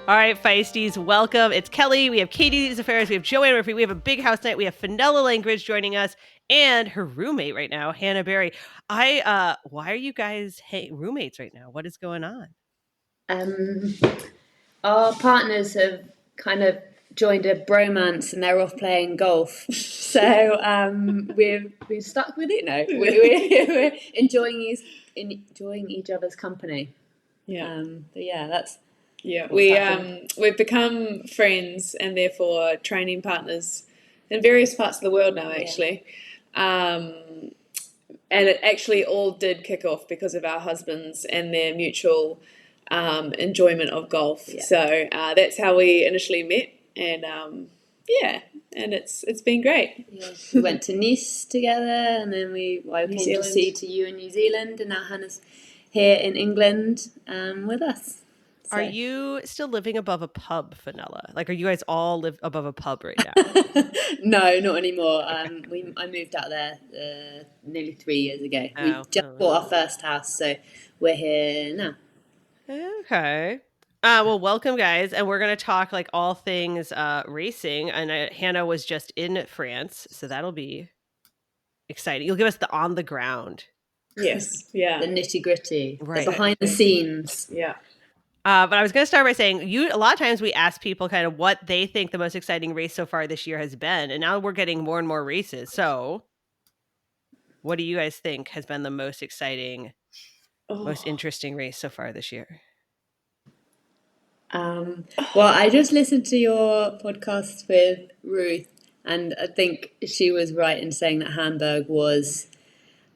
All right, Feisties, welcome. It's Kelly. We have Katie Zafaris. We have Joanne Murphy. We have a big house night. We have Fenella Langridge joining us and her roommate right now, Hannah Berry. Why are you guys roommates right now? What is going on? Our partners have kind of joined a bromance and they're off playing golf. So we've stuck with it now. We're enjoying each other's company. Yeah. But yeah, that's we've become friends and therefore training partners in various parts of the world now, actually. And it actually all did kick off because of our husbands and their mutual enjoyment of golf. Yeah. So that's how we initially met, and and it's been great. Yeah. We went to Nice together, and then we came to you in New Zealand, and now Hannah's here in England with us. So. Are you still living above a pub, Fenella? Like, are you guys all live above a pub right now? No, not anymore. I moved out there nearly 3 years ago. We just bought our first house, so we're here now. Okay. Well, welcome, guys. And we're going to talk like all things racing. And Hannah was just in France, so that'll be exciting. You'll give us the on the ground. Yes. Yeah. The nitty gritty. Right. The behind the scenes. Yeah. But I was going to start by saying a lot of times we ask people kind of what they think the most exciting race so far this year has been. And now we're getting more and more races. So what do you guys think has been the most exciting, most interesting race so far this year? Well, I just listened to your podcast with Ruth, and I think she was right in saying that Hamburg was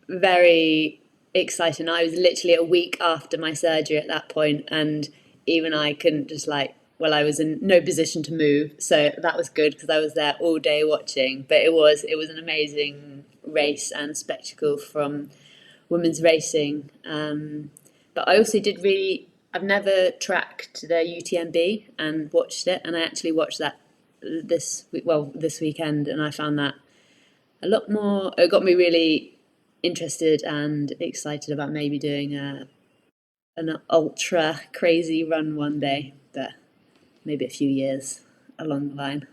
very exciting. I was literally a week after my surgery at that point, and even I couldn't I was in no position to move, so that was good because I was there all day watching. But it was an amazing race and spectacle from women's racing. But I also I've never tracked the UTMB and watched it, and I actually watched that this weekend, and I found that a lot more. It got me really interested and excited about maybe doing an ultra crazy run one day, but maybe a few years along the line.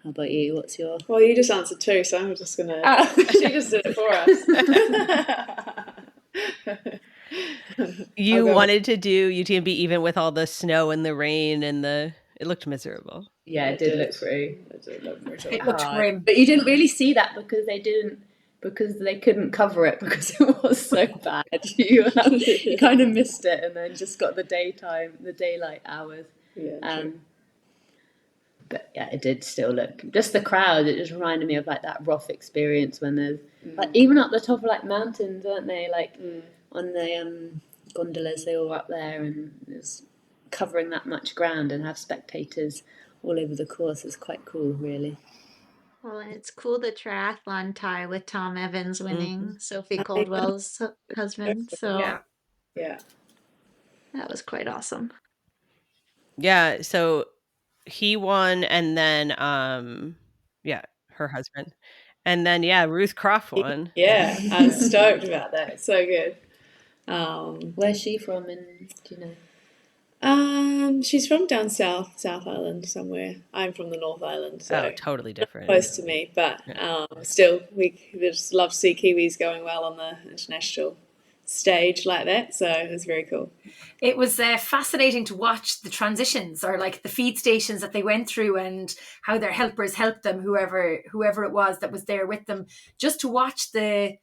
How about you? What's your... Well, you just answered two, so I'm just going to... She just did it for us. You wanted to do UTMB even with all the snow and the rain and it looked miserable. Yeah, it did look pretty. It looked grim. But you didn't really see that because they couldn't cover it because it was so bad. You kind of missed it and then just got the daylight hours. Yeah, but yeah, it did still look, just the crowd, it just reminded me of like that rough experience when there's like even up the top of like mountains, weren't they, like on the gondolas, they were up there and it was covering that much ground and have spectators all over the course. It's quite cool, really. Well, and it's cool the triathlon tie with Tom Evans winning, Sophie Caldwell's husband. So yeah, that was quite awesome. Yeah, so he won, and then her husband, and then Ruth Croft won. Yeah, I was stoked about that. It's so good. Where's she from? And do you know? She's from down South Island somewhere. I'm from the North Island, so totally different. Close to me, but still, we just love to see Kiwis going well on the international stage like that. So it was very cool. It was fascinating to watch the transitions or like the feed stations that they went through and how their helpers helped them, whoever it was that was there with them, just to watch the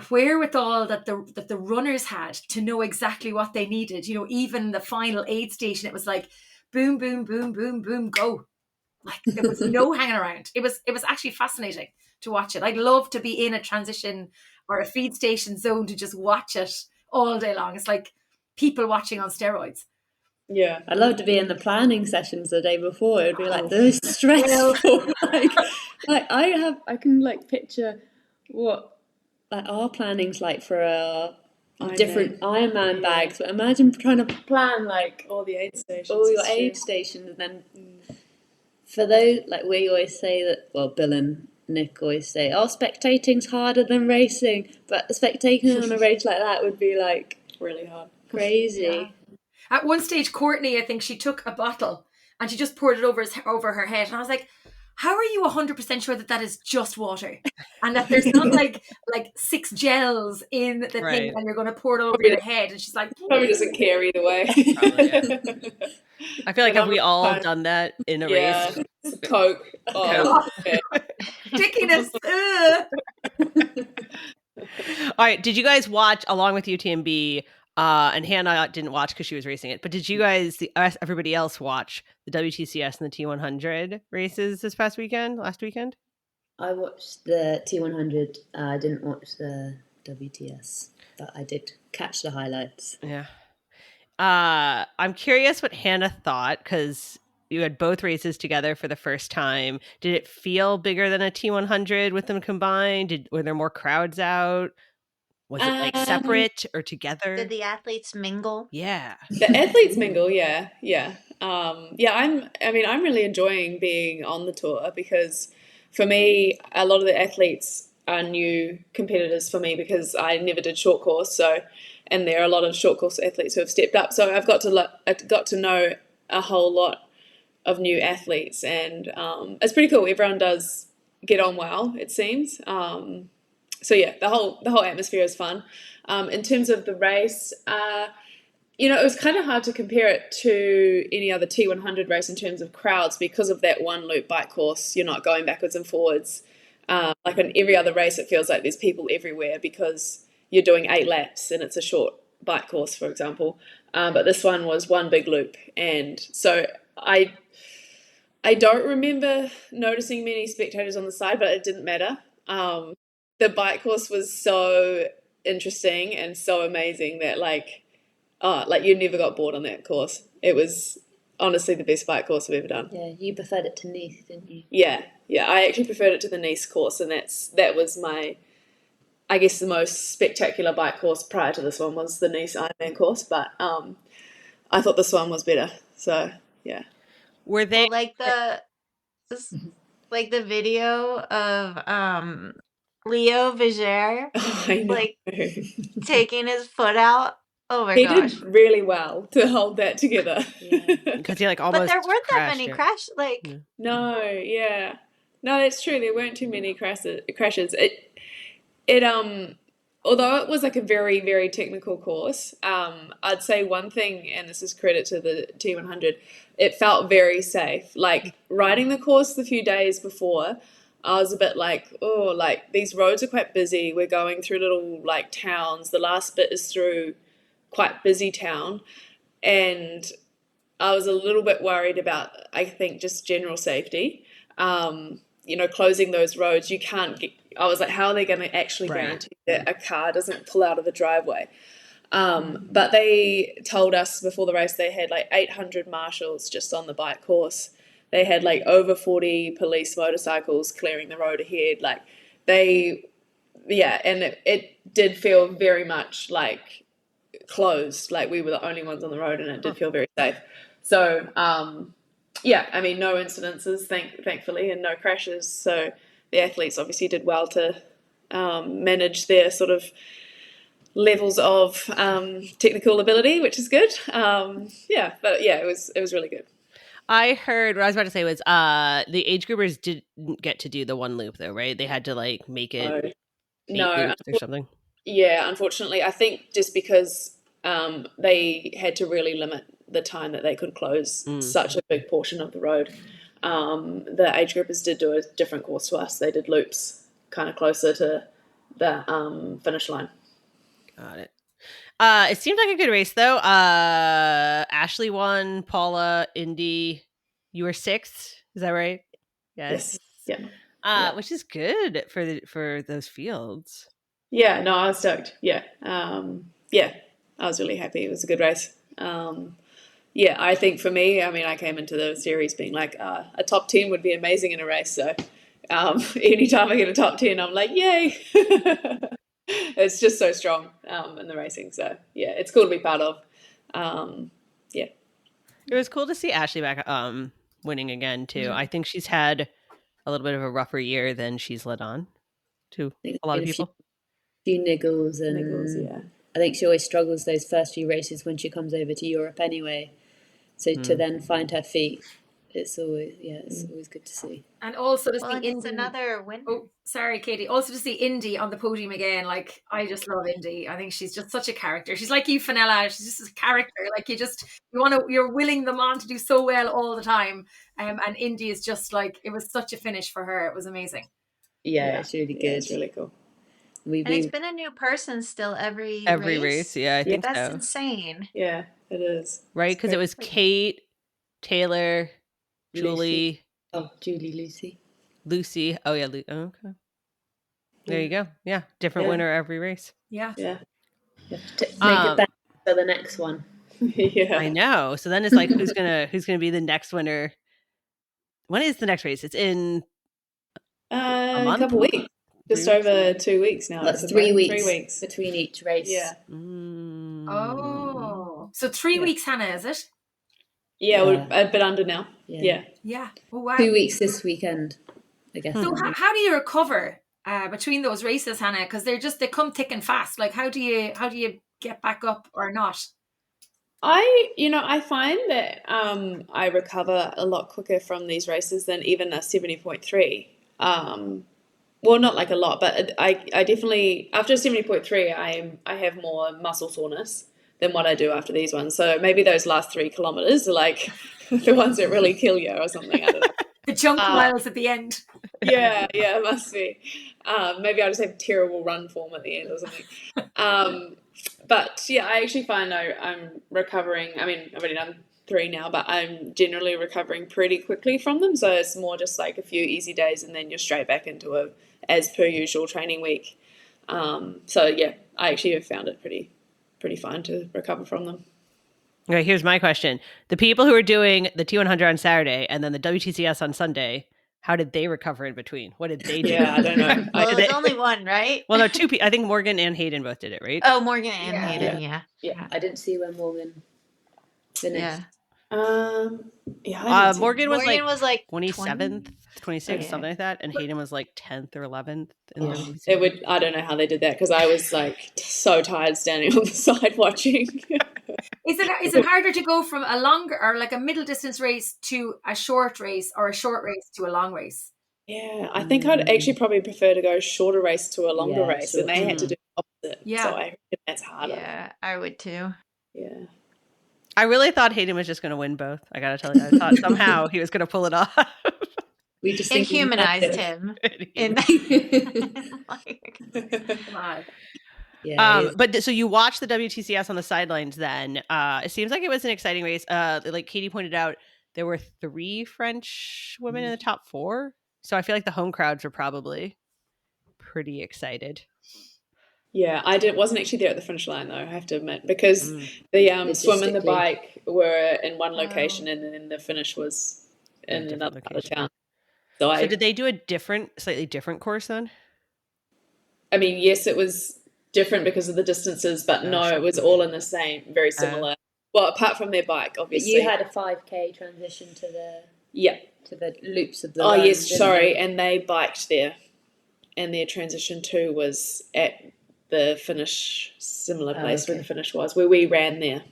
wherewithal that the runners had to know exactly what they needed. You know, even the final aid station, it was like boom, boom, boom, boom, boom, go. Like there was no hanging around. It was actually fascinating to watch it. I'd love to be in a transition or a feed station zone to just watch it all day long. It's like people watching on steroids. Yeah, I'd love to be in the planning sessions the day before. It'd be like the stressful. I can like picture what like our planning's like for our different Ironman bags. But imagine trying to plan like all the aid stations, all your aid stations, and then for those, like we always say that. Well, Bill and Nick always say, spectating's harder than racing, but spectating on a race like that would be like really hard, crazy. Yeah. At one stage, Courtney, I think she took a bottle and she just poured it over her head. And I was like, how are you 100% sure that is just water? And that there's not like 6 gels in the thing and you're going to pour it over your head? And she's like, probably doesn't care either way. Probably, yeah. I feel like have we all done that in a race? Coke. Oh, yeah. Stickiness. All right. Did you guys watch along with UTMB? And Hannah didn't watch because she was racing it. But did you guys, everybody else, watch the WTCS and the T100 races last weekend? I watched the T100. I didn't watch the WTS, but I did catch the highlights. Yeah. I'm curious what Hannah thought, because you had both races together for the first time. Did it feel bigger than a T100 with them combined? Were there more crowds out? Was it like separate or together? Did the athletes mingle? Yeah. The athletes mingle, yeah. I'm really enjoying being on the tour because for me, a lot of the athletes are new competitors for me because I never did short course. And there are a lot of short course athletes who have stepped up. So I've got to know a whole lot of new athletes, and it's pretty cool. Everyone does get on well, it seems. So yeah, the whole atmosphere is fun. In terms of the race, it was kind of hard to compare it to any other T100 race in terms of crowds because of that one loop bike course. You're not going backwards and forwards. Like in every other race, it feels like there's people everywhere because you're doing 8 laps and it's a short bike course, for example. But this one was one big loop, and so I don't remember noticing many spectators on the side, but it didn't matter. The bike course was so interesting and so amazing that you never got bored on that course. It was honestly the best bike course I've ever done. Yeah, you preferred it to Nice, didn't you? Yeah, I actually preferred it to the Nice course, and that was my, I guess, the most spectacular bike course prior to this one was the Nice Ironman course, but I thought this one was better. So yeah. Were they like the video of Leo Viger taking his foot out? Oh my gosh. He did really well to hold that together. Because he almost. But there weren't that many crashes. No, yeah. No, that's true. There weren't too many crashes. Although it was a very, very technical course, I'd say one thing, and this is credit to the T100, it felt very safe. Riding the course the few days before, I was a bit these roads are quite busy. We're going through little towns. The last bit is through quite busy town, and I was a little bit worried about, I think, just general safety. Closing those roads, I was like, how are they going to actually guarantee that a car doesn't pull out of the driveway? But they told us before the race they had 800 marshals just on the bike course. They had over 40 police motorcycles clearing the road ahead. And it did feel very much closed. We were the only ones on the road, and it did feel very safe. So, no incidences, thankfully, and no crashes. So the athletes obviously did well to manage their sort of levels of technical ability, which is good. It was really good. I heard what I was about to say was the age groupers didn't get to do the one loop though, right? They had to make it no or something. Yeah, unfortunately, I think just because they had to really limit the time that they could close such a big portion of the road. The age groupers did do a different course to us. They did loops kind of closer to the finish line. Got it. It seemed like a good race though. Ashley won, Paula, Indy. You were 6th, is that right? Yes. Yeah. Which is good for those fields. Yeah, no, I was stoked. Yeah. I was really happy. It was a good race. I think for me, I came into the series being a top 10 would be amazing in a race. So anytime I get a top 10, I'm like, yay. It's just so strong in the racing. So, yeah, it's cool to be part of. It was cool to see Ashley back winning again, too. Mm-hmm. I think she's had a little bit of a rougher year than she's led on to a lot of people. Few niggles, yeah. I think she always struggles those first few races when she comes over to Europe anyway. So to then find her feet, it's always good to see. And also to Well, see and it's Indy. another win. Oh, sorry, Katie. Also to see Indy on the podium again. Like, I just love Indy. I think she's just such a character. She's like you, Fenella. She's just a character. Like, you're willing them on to do so well all the time. And Indy is just like, it was such a finish for her. It was amazing. Yeah, it's really good. Yeah, it's really cool. We And it's been a new person still every race. Yeah, I think That's so. insane. Yeah, it is. Right, because it was Kate, Taylor, Julie. Lucy. Oh yeah, okay. There you go. Yeah, different winner every race. Yeah. Yeah. Make it better for the next one. Yeah. I know. So then it's like, who's gonna be the next winner? When is the next race? It's in a month? Couple weeks. Just over 2 weeks now. That's 3 weeks. 3 weeks between each race. Yeah. Oh, so 3 weeks, Hannah, is it? Yeah, we're a bit under now. Yeah. Yeah. Oh wow. 2 weeks this weekend, I guess. So how do you recover between those races, Hannah? Because they come thick and fast. Like, how do you get back up or not? I find that I recover a lot quicker from these races than even a 70.3. Well, not like a lot, but I definitely, after 70.3, I have more muscle soreness than what I do after these ones. So maybe those last 3 kilometers are like the ones that really kill you or something. I don't know. The chunk miles at the end. Yeah, it must be. Maybe I just have terrible run form at the end or something. But yeah, I actually find I'm recovering. I mean, I've already done 3 now, but I'm generally recovering pretty quickly from them. So it's more just like a few easy days and then you're straight back into a as per usual training week. So yeah, I actually have found it pretty fine to recover from them. Okay, here's my question. The people who are doing the T100 on Saturday and then the WTCS on Sunday, how did they recover in between? What did they do? Yeah, I don't know. Well, there's only one, right? Well, no, 2 people. I think Morgan and Hayden both did it, right? Oh, Morgan and Hayden, Yeah, I didn't see when Morgan finished. Yeah. Morgan was like 27th, 26th, something like that, and Hayden was like 10th or 11th. I don't know how they did that because I was like so tired standing on the side watching. Is it harder to go from a longer or like a middle distance race to a short race or a short race to a long race? Yeah, I think I'd actually probably prefer to go shorter race to a longer race, and they had to do the opposite. Yeah. So I reckon that's harder. Yeah, I would too. Yeah. I really thought Hayden was just going to win both. I got to tell you, I thought somehow he was going to pull it off. We just It humanized him. But so you watched the WTCS on the sidelines then. It seems like it was an exciting race. Like Katie pointed out, there were 3 French women in the top 4. So I feel like the home crowds were probably pretty excited. Yeah, wasn't actually there at the finish line though, I have to admit, because the swim and the bike were in one location and then the finish was in another part of town. So did they do a slightly different course then? I mean, yes, it was different because of the distances, but no, it was all in the same, very similar. Well, apart from their bike, obviously. You had a 5K transition to the loops of the line, yes, sorry, and they biked there, and their transition too was at the finish, similar place where the finish was, where we ran there.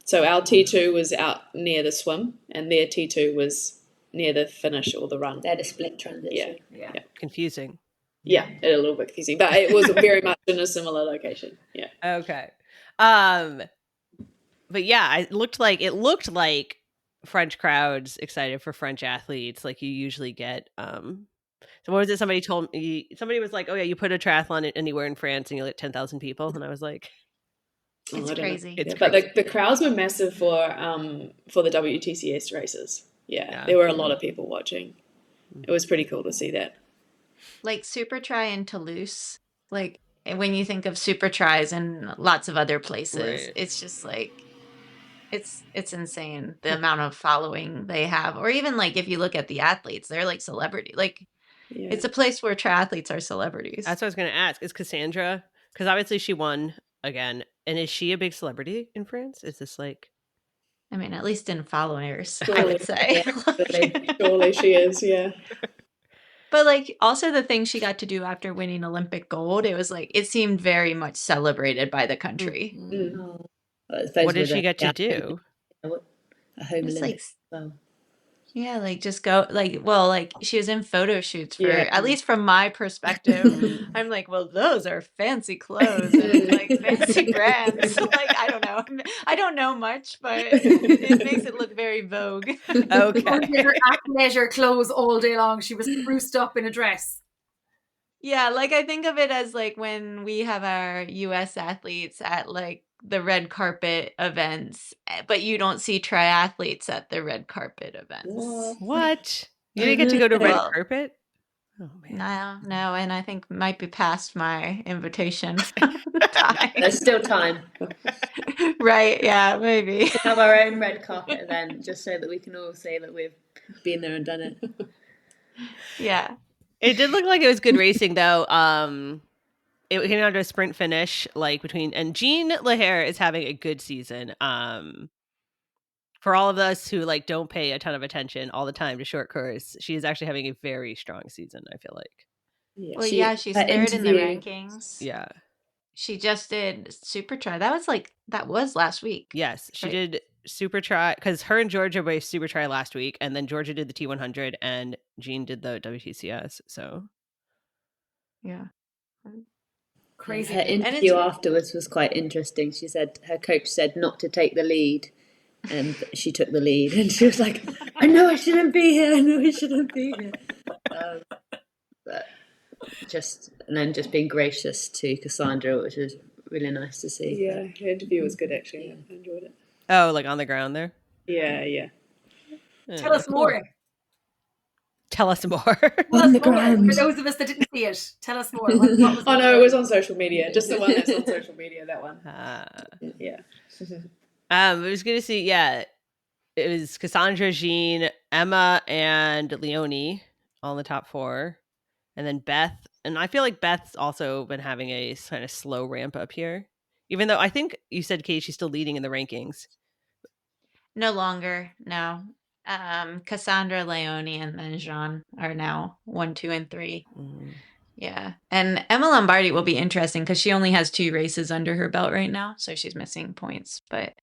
So our T2 was out near the swim, and their T2 was near the finish or the run. They had a split transition. Yeah. Confusing. Yeah, a little bit confusing, but it was very much in a similar location. Yeah. Okay. But yeah, it looked like French crowds excited for French athletes, like you usually get. So what was it? Somebody told me. Somebody was like, "Oh yeah, you put a triathlon anywhere in France, and you get 10,000 people." And I was like, "It's crazy." But the crowds were massive for the WTCS races. Yeah, there were a lot of people watching. It was pretty cool to see that. Like Super Tri in Toulouse, like when you think of Super Tris and lots of other places, it's just like it's insane the amount of following they have. Or even like if you look at the athletes, they're like celebrity. Like it's a place where triathletes are celebrities. That's what I was going to ask. Is Cassandra, because obviously she won again, and is she a big celebrity in France? Is this like? I mean, at least in followers, I would say. Surely she is. Yeah. But like also the thing she got to do after winning Olympic gold, it was like it seemed very much celebrated by the country. Oh, I suppose What did with she a- get to yeah, do? a home It's like Olympics. Well, yeah, like just go like well, like she was in photo shoots for Yeah. at least from my perspective. I'm like, well, those are fancy clothes and like fancy brands. Like I don't know. I don't know much, but it makes it look very vogue. Okay. In her athleisure clothes all day long. She was spruced up in a dress. Yeah, like I think of it as like when we have our US athletes at like the red carpet events, but you don't see triathletes at the red carpet events. What? You didn't get to go to red Well, carpet? Oh man. no, and I think might be past my invitation time. there's still time Right, yeah, maybe. to have our own red carpet event, just so that we can all say that we've been there and done it. Yeah. It did look like it was good racing though. It came down to a sprint finish, like between and Jean Lahair is having a good season. For all of us who like don't pay a ton of attention all the time to short course, she is actually having a very strong season, I feel like. Yeah, Well, yeah, she's her third in the interview- rankings. Yeah. She just did Super Try. That was last week. Yes, she Right. did Super Try because her and Georgia raced Super Try last week, and then Georgia did the T100, and Jean did the WTCS. So Yeah. Crazy. Her interview afterwards was quite interesting. She said her coach said not to take the lead, and she took the lead, and she was like, "I know I shouldn't be here. I know I shouldn't be here." But then just being gracious to Cassandra, which was really nice to see. Yeah, her interview was good actually. I enjoyed it. oh, like on the ground there. Yeah. Tell us more. Tell us more. Tell On us the more. ground. For those of us that didn't see it, tell us more. What was Oh no, it was on social media. Just the one that's on social media. That one. Yeah. I was gonna see. Yeah, it was Cassandra, Jean, Emma, and Leonie all in the top 4, and then Beth. And I feel like Beth's also been having a kind of slow ramp up here, even though I think you said, Kate, she's still leading in the rankings. No longer, no. Cassandra, Leonie, and then Jean are now 1, 2, and 3. Yeah. And Emma Lombardi will be interesting because she only has 2 races under her belt right now, so she's missing points. But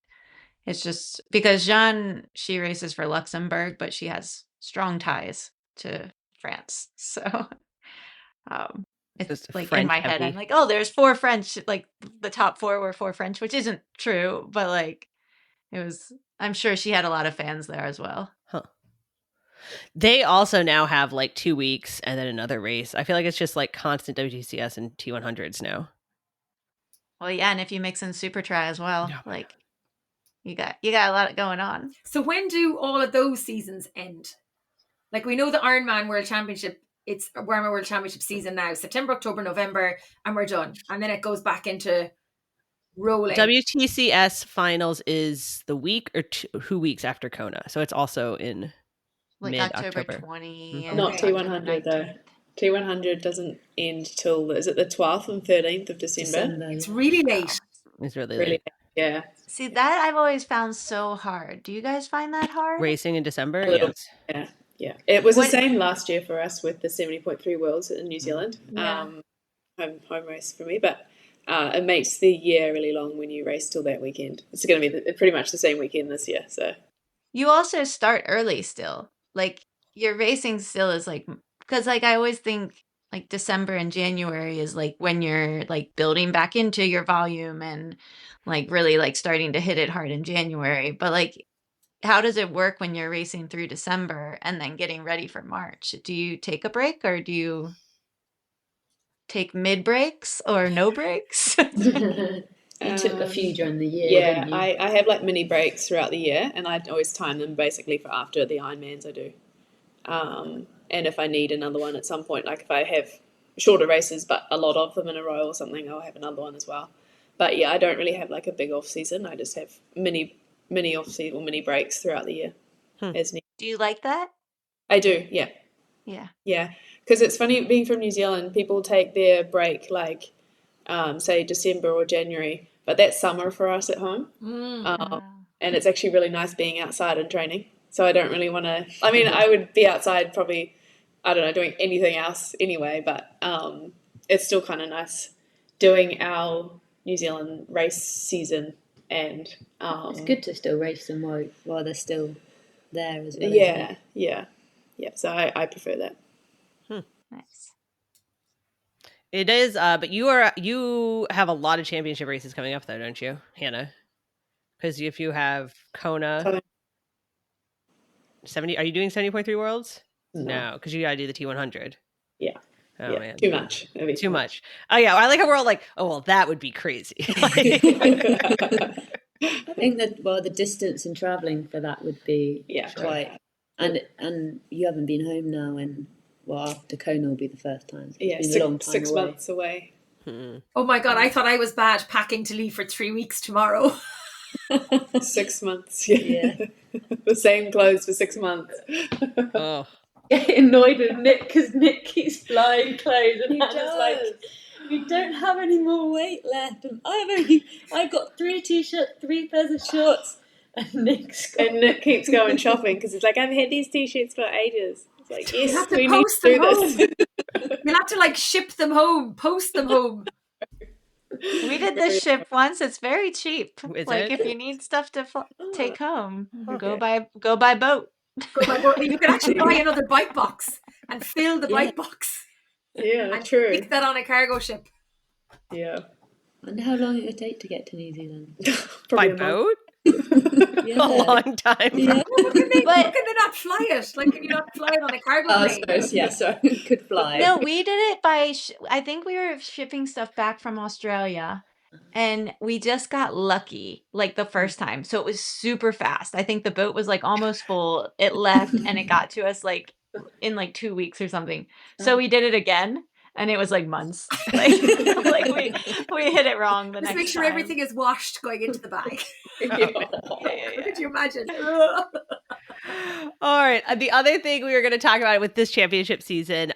it's just because Jean, she races for Luxembourg, but she has strong ties to France. So it's Just like French in my head, heavy. I'm like, oh, there's 4 French, like the top 4 were 4 French, which isn't true, but like it was, I'm sure she had a lot of fans there as well. Huh. They also now have like 2 weeks and then another race. I feel like it's just like constant WTCS and T100s now. Well, yeah, and if you mix in Super Try as well, Yeah. like you got a lot going on. So when do all of those seasons end? Like we know the Ironman World Championship, it's Ironman World Championship season now, September, October, November, and we're done. And then it goes back into rolling. WTCS finals is the week or 2 weeks after Kona. So it's also in Like mid-October. October 20. Not Okay. T100 though. T100 doesn't end till, is it the 12th and 13th of December? It's really late. It's really Really? late. Yeah. See, that I've always found so hard. Do you guys find that hard? Racing in December? A little. Yes. Yeah. It was What- the same last year for us with the 70.3 Worlds in New Zealand. Yeah. Home race for me, but it makes the year really long when you race till that weekend. It's going to be pretty much the same weekend this year. So You also start early still. Like your racing still is like, because like I always think like December and January is like when you're like building back into your volume and like really like starting to hit it hard in January. But like, how does it work when you're racing through December and then getting ready for March? Do you take a break or do you take mid breaks or no breaks? You took a few during the year, yeah, didn't you? I have like mini breaks throughout the year, and I always time them basically for after the Ironmans I do. And if I need another one at some point, like if I have shorter races but a lot of them in a row or something, I'll have another one as well. But yeah, I don't really have like a big off season. I just have mini off season or mini breaks throughout the year as needed. Do you like that? I do, yeah. Yeah. Yeah, because it's funny being from New Zealand, people take their break like, say, December or January, but that's summer for us at home. And it's actually really nice being outside and training. So I don't really want to, I mean, I would be outside probably I don't know, doing anything else anyway, but it's still kind of nice doing our New Zealand race season, and It's good to still race them while they're still there as well. yeah. So I prefer that. Nice. It is, but you have a lot of championship races coming up though, don't you, Hannah? Because if you have Kona 70, are you doing 70.3 Worlds? No, because you gotta do the T100. Yeah. Oh yeah, man, too much. too much. Oh yeah, I like how we're all like, oh well, that would be crazy. I think that the distance and traveling for that would be quite. And you haven't been home now, and after Kona will be the first time. It's been a long time 6 months away. Oh my god, I thought I was bad packing to leave for 3 weeks tomorrow. 6 months. Yeah. The same clothes for 6 months. Oh. Get annoyed with Nick because Nick keeps flying clothes, and Hannah's like, "We don't have any more weight left, and I've got 3 t-shirts, 3 pairs of shorts." And Nick keeps going shopping because he's like, "I've had these t-shirts for ages." It's like, yes, you have to we post need to them do home. this. You'll have to like ship them home, post them home. We did this ship once. It's very cheap. Is like it? if you need stuff to take home, go by boat. You can actually buy another bike box and fill the bike box. Yeah, and true. stick that on a cargo ship. Yeah. I wonder how long it would take to get to New Zealand. By boat? Yeah. A long time. Yeah. How can they not fly it? Like, can you not fly it on a cargo plane? I suppose, yeah, sorry. Could fly. No, we did it by, I think we were shipping stuff back from Australia, and we just got lucky, like the first time. So it was super fast. I think the boat was like almost full. It left and it got to us like in like 2 weeks or something. So we did it again, and it was like months. Like, we hit it wrong the Just next make sure time. everything is washed going into the bag. Could you imagine? All right. The other thing we were going to talk about with this championship season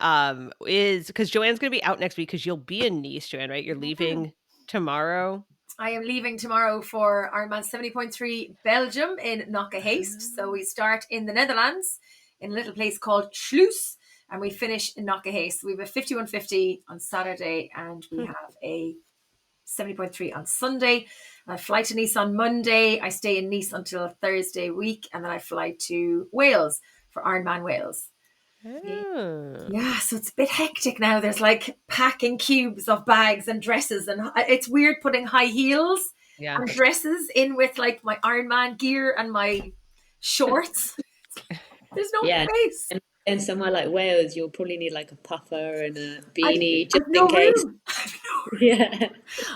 is because Joanne's going to be out next week because you'll be in Nice, Joanne, right? You're leaving tomorrow. I am leaving tomorrow for Ironman 70.3 Belgium in Knokke-Heist. So we start in the Netherlands in a little place called Sluis, and we finish in Knokke-Heist. We have a 5150 on Saturday, and we have a 70.3 on Sunday. I fly to Nice on Monday. I stay in Nice until Thursday week, and then I fly to Wales for Ironman Wales. Oh. Yeah, so it's a bit hectic now. There's like packing cubes of bags and dresses, and it's weird putting high heels and dresses in with like my Ironman gear and my shorts. There's no place. And somewhere like Wales, you'll probably need like a puffer and a beanie just in case. Yeah.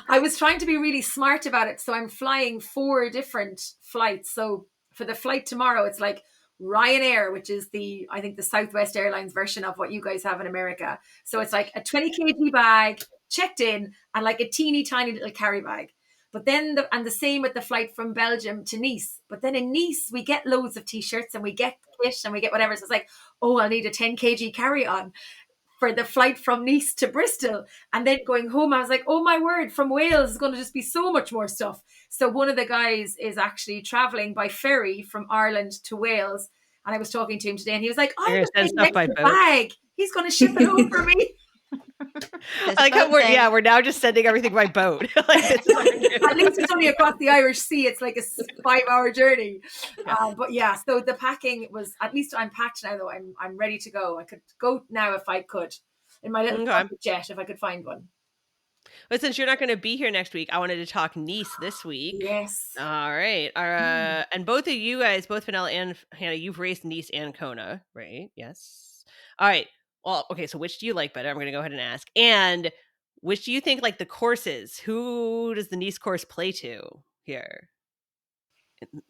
I was trying to be really smart about it. So I'm flying 4 different flights. So for the flight tomorrow, it's like Ryanair, which is I think the Southwest Airlines version of what you guys have in America. So it's like a 20 kg bag checked in and like a teeny tiny little carry bag. But then the same with the flight from Belgium to Nice. But then in Nice, we get loads of t-shirts and we get kit and we get whatever. So it's like, oh, I'll need a 10 kg carry-on for the flight from Nice to Bristol. And then going home, I was like, oh my word, from Wales is going to just be so much more stuff. So one of the guys is actually traveling by ferry from Ireland to Wales. And I was talking to him today and he was like, I'm just taking an extra bag. He's going to ship it home for me. Like how we're now just sending everything by boat. At least it's only across the Irish Sea. It's like a 5-hour journey. But yeah, so the packing was, at least I'm packed now though. I'm ready to go. I could go now if I could, in my little jet if I could find one. But since you're not going to be here next week, I wanted to talk Nice this week. Yes. All right. And both of you guys, both Fenella and Hannah, you've raced Nice and Kona, right? Yes. All right. Well, okay. So which do you like better? I'm going to go ahead and ask. And which do you think, like the courses? Who does the Nice course play to here?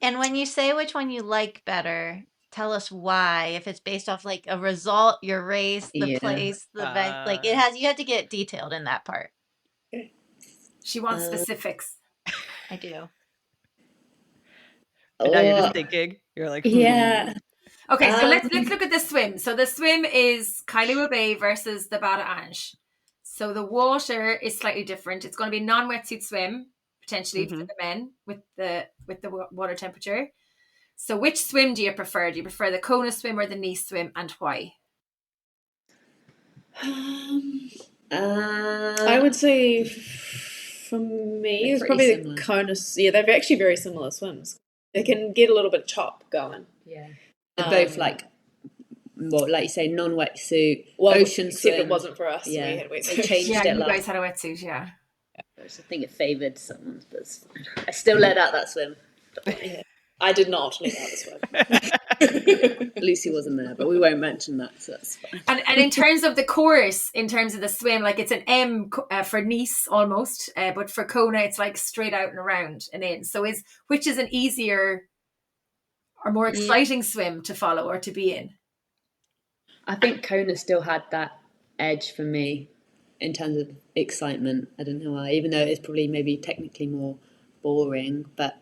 And when you say which one you like better, tell us why. If it's based off like a result, your race, the place, the event, like you have to get detailed in that part. She wants specifics. I do. And now you're just thinking. You're like, yeah. Okay, so let's look at the swim. So the swim is Kailua Bay versus the Bada Ange. So the water is slightly different. It's going to be non-wetsuit swim, potentially for the men with the water temperature. So which swim do you prefer? Do you prefer the Kona swim or the Nice swim, and why? I would say for me, it's pretty probably similar. the Kona. Yeah, they're actually very similar swims. They can get a little bit of chop going. Yeah, they're both like you say, non-wetsuit, ocean except swim. it wasn't for us. Yeah, We had wetsuits. they changed Yeah, it you guys last. had a wetsuit, yeah. Which I think it favoured someone, but I still let out that swim. Yeah. I did not let out this one. Lucy wasn't there, but we won't mention that, so that's fine. And in terms of the course, in terms of the swim, like it's an M for Nice almost, but for Kona it's like straight out and around and in. So which is an easier or more exciting swim to follow or to be in? I think Kona still had that edge for me in terms of excitement. I don't know why, even though it's probably maybe technically more boring, but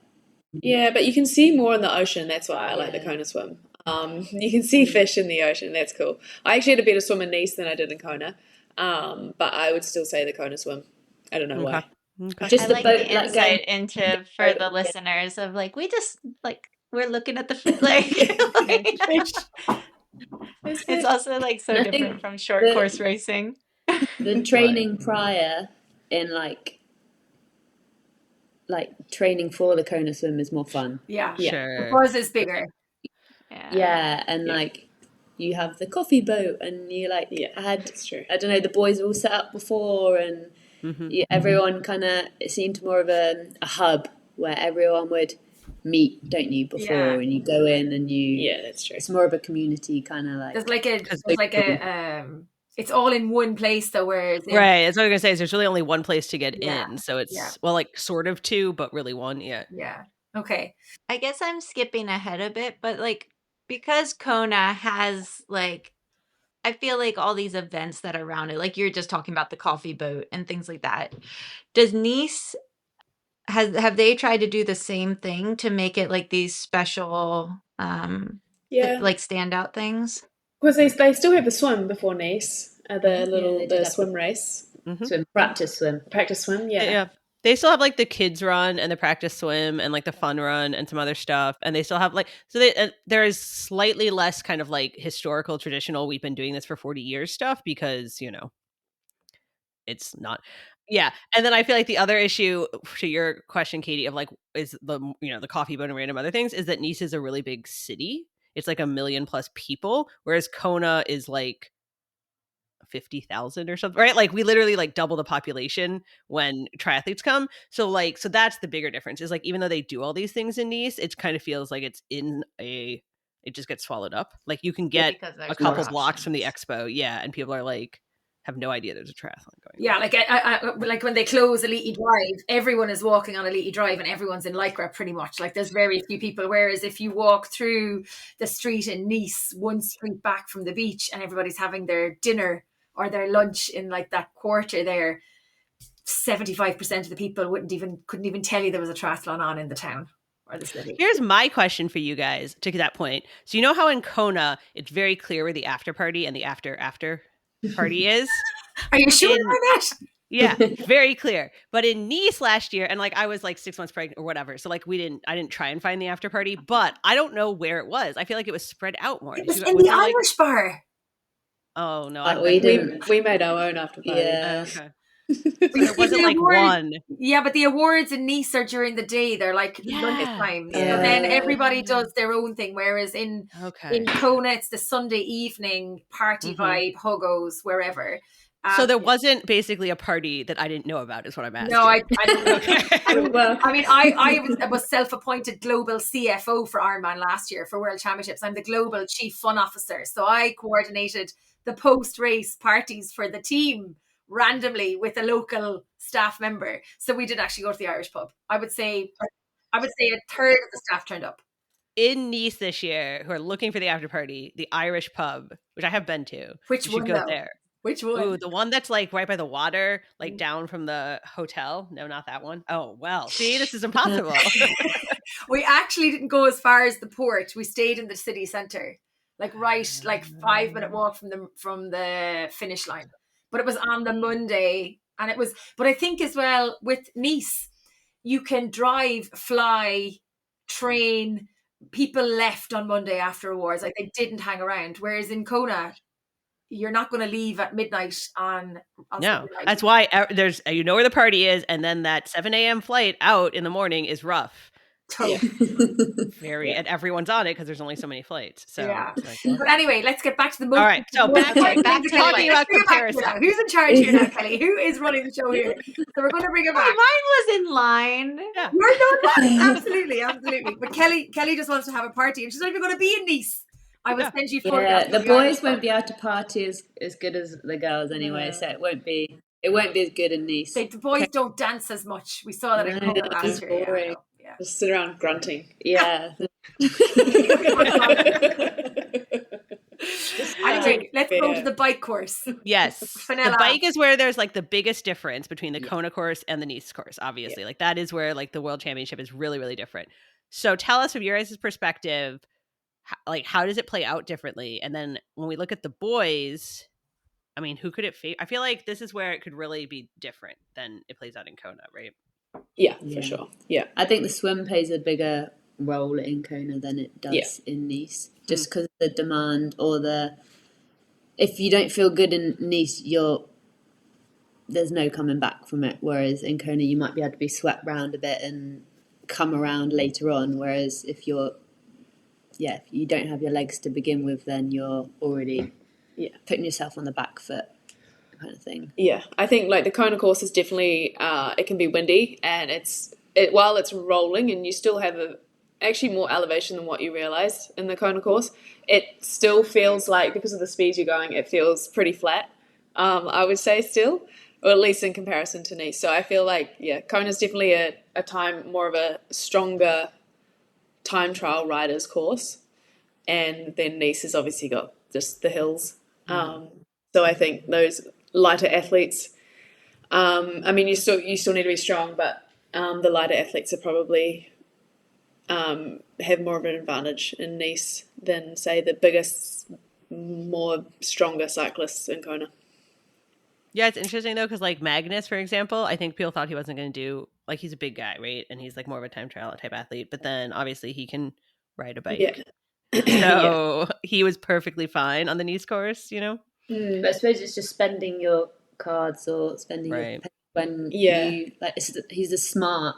yeah, but you can see more in the ocean. That's why I like the Kona swim. You can see fish in the ocean. That's cool. I actually had a better swim in Nice than I did in Kona, but I would still say the Kona swim. I don't know why. Just I the like boat, the insight into for the listeners of like we just like we're looking at the it's also like so different from short course racing. The training prior in like training for the Kona swim is more fun. Yeah, Sure. the buzz is bigger. Yeah, and like you have the coffee boat, and you like had That's true. I don't know, the boys all set up before, and everyone kind of, it seemed more of a hub where everyone would meet, don't you, before, and you go in and you that's true. It's more of a community kind of like. There's like a it's all in one place though, whereas right, that's what I was gonna say, is there's really only one place to get in, so it's well, like sort of two, but really one. Yeah. Okay, I guess I'm skipping ahead a bit, but like because Kona has like I feel like all these events that are around it, like you're just talking about the coffee boat and things like that. Does Nice have they tried to do the same thing to make it like these special like standout things? Because they still have the swim before Nice, the swim race. Swim, practice swim. Yeah. They still have like the kids run and the practice swim and like the fun run and some other stuff. And they still have like, so there is slightly less kind of like historical, traditional, we've been doing this for 40 years stuff because, it's not. Yeah. And then I feel like the other issue to your question, Katie, of like, is the coffee boat and random other things, is that Nice is a really big city. It's like 1 million plus people, whereas Kona is like 50,000 or something, right? Like we literally like double the population when triathletes come. So that's the bigger difference, is like, even though they do all these things in Nice, it kind of feels like it's it just gets swallowed up. Like you can get a couple blocks from the expo. Yeah. And people are like, have no idea there's a triathlon going on. Yeah, like like when they close Elite Drive, everyone is walking on Elite Drive and everyone's in Lycra pretty much. Like there's very few people. Whereas if you walk through the street in Nice, one street back from the beach, and everybody's having their dinner or their lunch in like that quarter there, 75% of the people couldn't even tell you there was a triathlon on in the town or the city. Here's my question for you guys to that point. So you know how in Kona it's very clear where the after party and the after party is? Are you sure about that? Yeah, very clear. But in Nice last year, and like I was like 6 months pregnant or whatever, so like I didn't try and find the after party, but I don't know where it was. I feel like it was spread out more. It was in the Irish bar. Oh no, we made our own after party. Yeah. Okay. There wasn't like one. Yeah, but the awards in Nice are during the day. They're like lunchtime. Yeah. And then everybody does their own thing. Whereas in Kona, it's the Sunday evening party vibe, huggos, wherever. So there wasn't basically a party that I didn't know about, is what I'm asking. No, I don't know. I mean, I was self-appointed global CFO for Ironman last year for World Championships. I'm the global chief fun officer. So I coordinated the post-race parties for the team randomly with a local staff member. So we did actually go to the Irish pub. I would say a third of the staff turned up. In Nice this year, who are looking for the after party, the Irish pub, which I have been to. Which one? Go there. Which one? Ooh, the one that's like right by the water, like down from the hotel. No, not that one. Oh, well, see, this is impossible. We actually didn't go as far as the port. We stayed in the city centre, like 5-minute walk from the finish line. But it was on the Monday, and it was. But I think as well with Nice, you can drive, fly, train. People left on Monday after awards, like they didn't hang around. Whereas in Kona, you're not going to leave at midnight on No, Sunday night. that's why there's where the party is, and then that 7 a.m. flight out in the morning is rough. And everyone's on it because there's only so many flights. So but anyway, let's get back to the most. All right, so back to talking about comparison. Who's in charge here now, Kelly? Who is running the show here? So we're going to bring it back. Mine was in line. Yeah. You're not absolutely. But Kelly just wants to have a party, and she's not even going to be in Nice. I will send you photographs. The boys won't be able to party as good as the girls anyway, so it won't be as good in Nice. The boys don't dance as much. We saw that in Kona last year. Yeah. Just sit around grunting. Yeah. Anyway, let's go to the bike course. Yes. Fenella. The bike is where there's like the biggest difference between the Kona course and the Nice course, obviously. Like that is where like the World Championship is really, really different. So tell us from your guys' perspective, how does it play out differently? And then when we look at the boys, I mean, who could it favor? I feel like this is where it could really be different than it plays out in Kona, right? Yeah, for sure. Yeah. I think the swim plays a bigger role in Kona than it does in Nice. Just because of the demand if you don't feel good in Nice, there's no coming back from it. Whereas in Kona, you might be able to be swept round a bit and come around later on. Whereas if you don't have your legs to begin with, then you're already putting yourself on the back foot kind of thing. Yeah, I think like the Kona course is definitely, it can be windy, and while it's rolling and you still have actually more elevation than what you realize in the Kona course, it still feels like, because of the speed you're going, it feels pretty flat, I would say still, or at least in comparison to Nice. So I feel like, Kona's definitely more of a stronger time trial riders course, and then Nice has obviously got just the hills. So I think those lighter athletes, I mean, you still need to be strong, but the lighter athletes are probably have more of an advantage in Nice than, say, the biggest, more stronger cyclists in Kona. Yeah, it's interesting though, because like Magnus, for example, I think people thought he wasn't going to do, like, he's a big guy, right? And he's like more of a time trial type athlete, but then obviously he can ride a bike. So he was perfectly fine on the Nice course, But I suppose it's just spending your cards or spending your when you like. He's a smart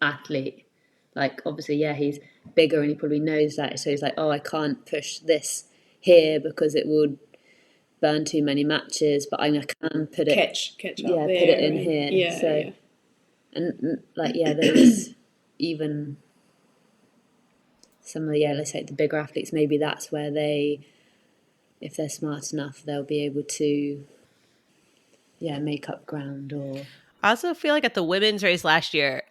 athlete. Like obviously, he's bigger and he probably knows that. So he's like, oh, I can't push this here because it would burn too many matches. But I can put it catch up put it in here. And like there's even some of the let's say the bigger athletes. Maybe that's where if they're smart enough, they'll be able to make up ground. Or I also feel like at the women's race last year,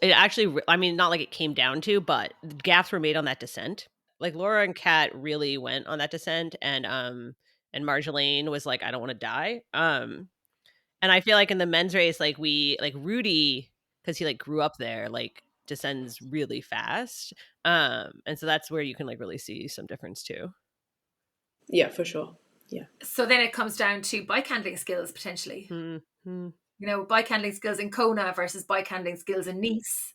it actually, I mean, not like it came down to, but gaps were made on that descent. Like Laura and Kat really went on that descent, and Marjolaine was like, I don't want to die. And I feel like in the men's race, like Rudy, because he like grew up there, like descends really fast. And so that's where you can like really see some difference too. Yeah, for sure. Yeah. So then it comes down to bike handling skills potentially. Bike handling skills in Kona versus bike handling skills in Nice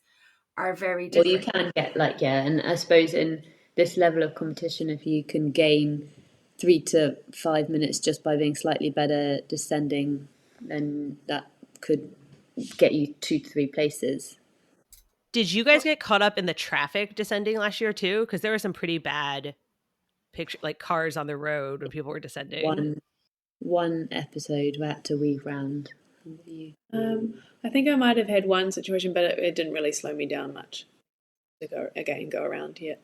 are very different. Well, you can get and I suppose in this level of competition, if you can gain 3 to 5 minutes just by being slightly better descending, then that could get you 2 to 3 places. Did you guys get caught up in the traffic descending last year too? Because there were some pretty bad like cars on the road when people were descending. One episode we had to weave round. I think I might have had one situation, but it didn't really slow me down much to go around. Sure.